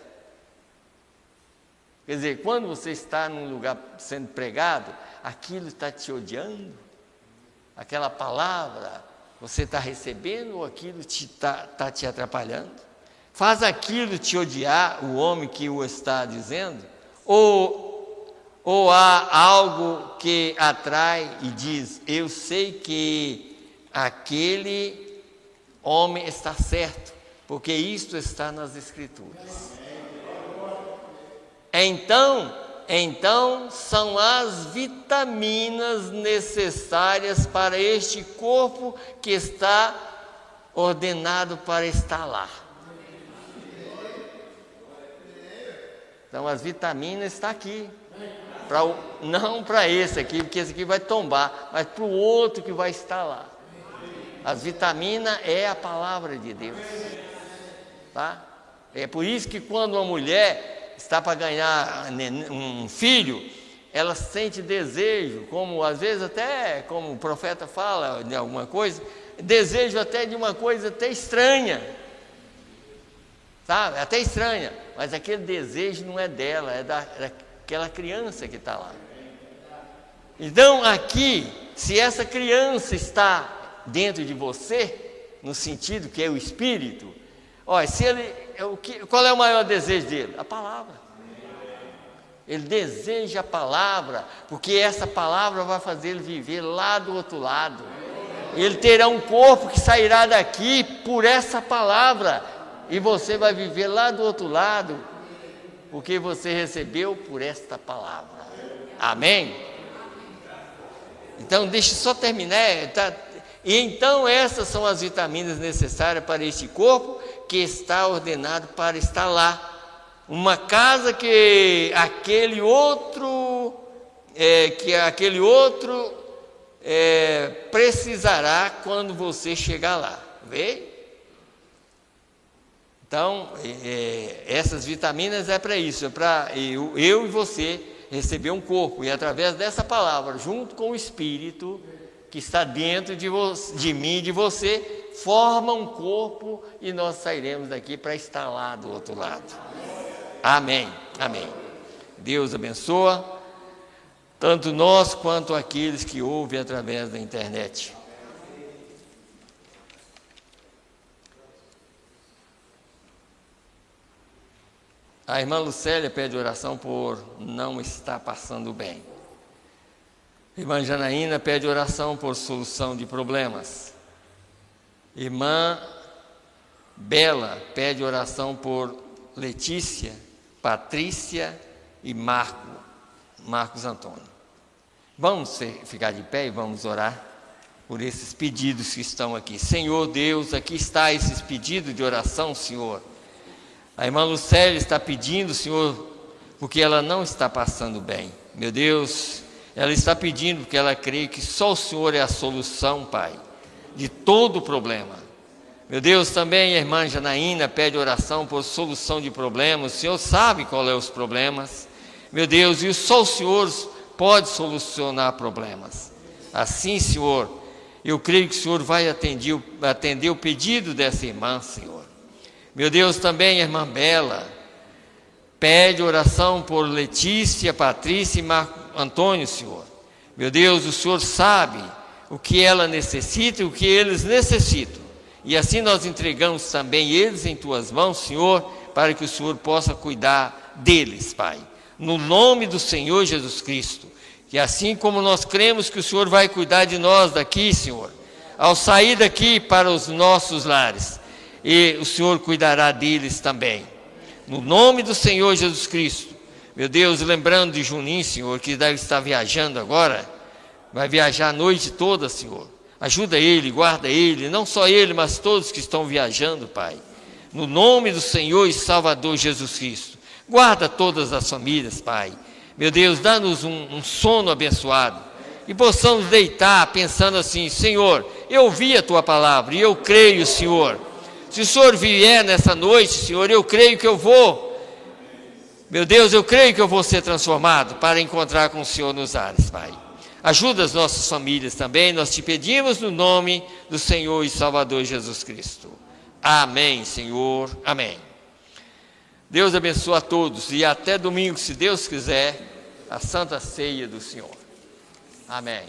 Quer dizer, quando você está num lugar sendo pregado, aquilo está te odiando? Aquela palavra, você está recebendo ou aquilo está te atrapalhando? Faz aquilo te odiar o homem que o está dizendo? Ou há algo que atrai e diz, eu sei que aquele homem está certo, porque isto está nas Escrituras. Então são as vitaminas necessárias para este corpo que está ordenado para estar lá. Então as vitaminas estão aqui. Não para esse aqui, porque esse aqui vai tombar, mas para o outro que vai estar lá. As vitaminas é a palavra de Deus. Tá? É por isso que quando uma mulher está para ganhar um filho, ela sente desejo, como às vezes até, como o profeta fala de alguma coisa, desejo até de uma coisa até estranha, sabe? Até estranha, mas aquele desejo não é dela, é daquela criança que está lá. Então aqui, se essa criança está dentro de você, no sentido que é o Espírito, olha, qual é o maior desejo dele? A palavra. Ele deseja a palavra, porque essa palavra vai fazer ele viver lá do outro lado. Ele terá um corpo que sairá daqui por essa palavra, e você vai viver lá do outro lado, porque você recebeu por esta palavra. Amém? Então, deixa eu só terminar. Tá? E então, essas são as vitaminas necessárias para este corpo que está ordenado para estar lá. uma casa que aquele outro precisará quando você chegar lá, vê? Então, essas vitaminas é para isso, é para eu e você receber um corpo, e através dessa palavra, junto com o Espírito que está dentro de mim e de você, forma um corpo, e nós sairemos daqui para estar lá do outro lado. Amém, amém. Deus abençoa, tanto nós quanto aqueles que ouvem através da internet. A irmã Lucélia pede oração por não estar passando bem. A irmã Janaína pede oração por solução de problemas. Irmã Bela pede oração por Letícia, Patrícia e Marcos Antônio. Vamos ficar de pé e vamos orar por esses pedidos que estão aqui. Senhor Deus, aqui está esses pedidos de oração, Senhor. A irmã Lucélia está pedindo, Senhor, porque ela não está passando bem. Meu Deus, ela está pedindo porque ela crê que só o Senhor é a solução, Pai, de todo o problema. Meu Deus, também a irmã Janaína pede oração por solução de problemas. O Senhor sabe qual é os problemas. Meu Deus, e só o Senhor pode solucionar problemas. Assim, Senhor, eu creio que o Senhor vai atender o pedido dessa irmã, Senhor. Meu Deus, também a irmã Bela pede oração por Letícia, Patrícia e Marco Antônio, Senhor. Meu Deus, o Senhor sabe o que ela necessita e o que eles necessitam. E assim nós entregamos também eles em Tuas mãos, Senhor, para que o Senhor possa cuidar deles, Pai. No nome do Senhor Jesus Cristo. E assim como nós cremos que o Senhor vai cuidar de nós daqui, Senhor, ao sair daqui para os nossos lares, e o Senhor cuidará deles também. No nome do Senhor Jesus Cristo. Meu Deus, lembrando de Juninho, Senhor, que deve estar viajando agora, vai viajar a noite toda, Senhor. Ajuda ele, guarda ele, não só ele, mas todos que estão viajando, Pai. No nome do Senhor e Salvador Jesus Cristo. Guarda todas as famílias, Pai. Meu Deus, dá-nos um sono abençoado. E possamos deitar pensando assim: Senhor, eu ouvi a Tua palavra e eu creio, Senhor. Se o Senhor vier nessa noite, Senhor, eu creio que eu vou. Meu Deus, eu creio que eu vou ser transformado para encontrar com o Senhor nos ares, Pai. Ajuda as nossas famílias também, nós te pedimos no nome do Senhor e Salvador Jesus Cristo. Amém, Senhor, amém. Deus abençoe a todos e até domingo, se Deus quiser, a Santa Ceia do Senhor. Amém.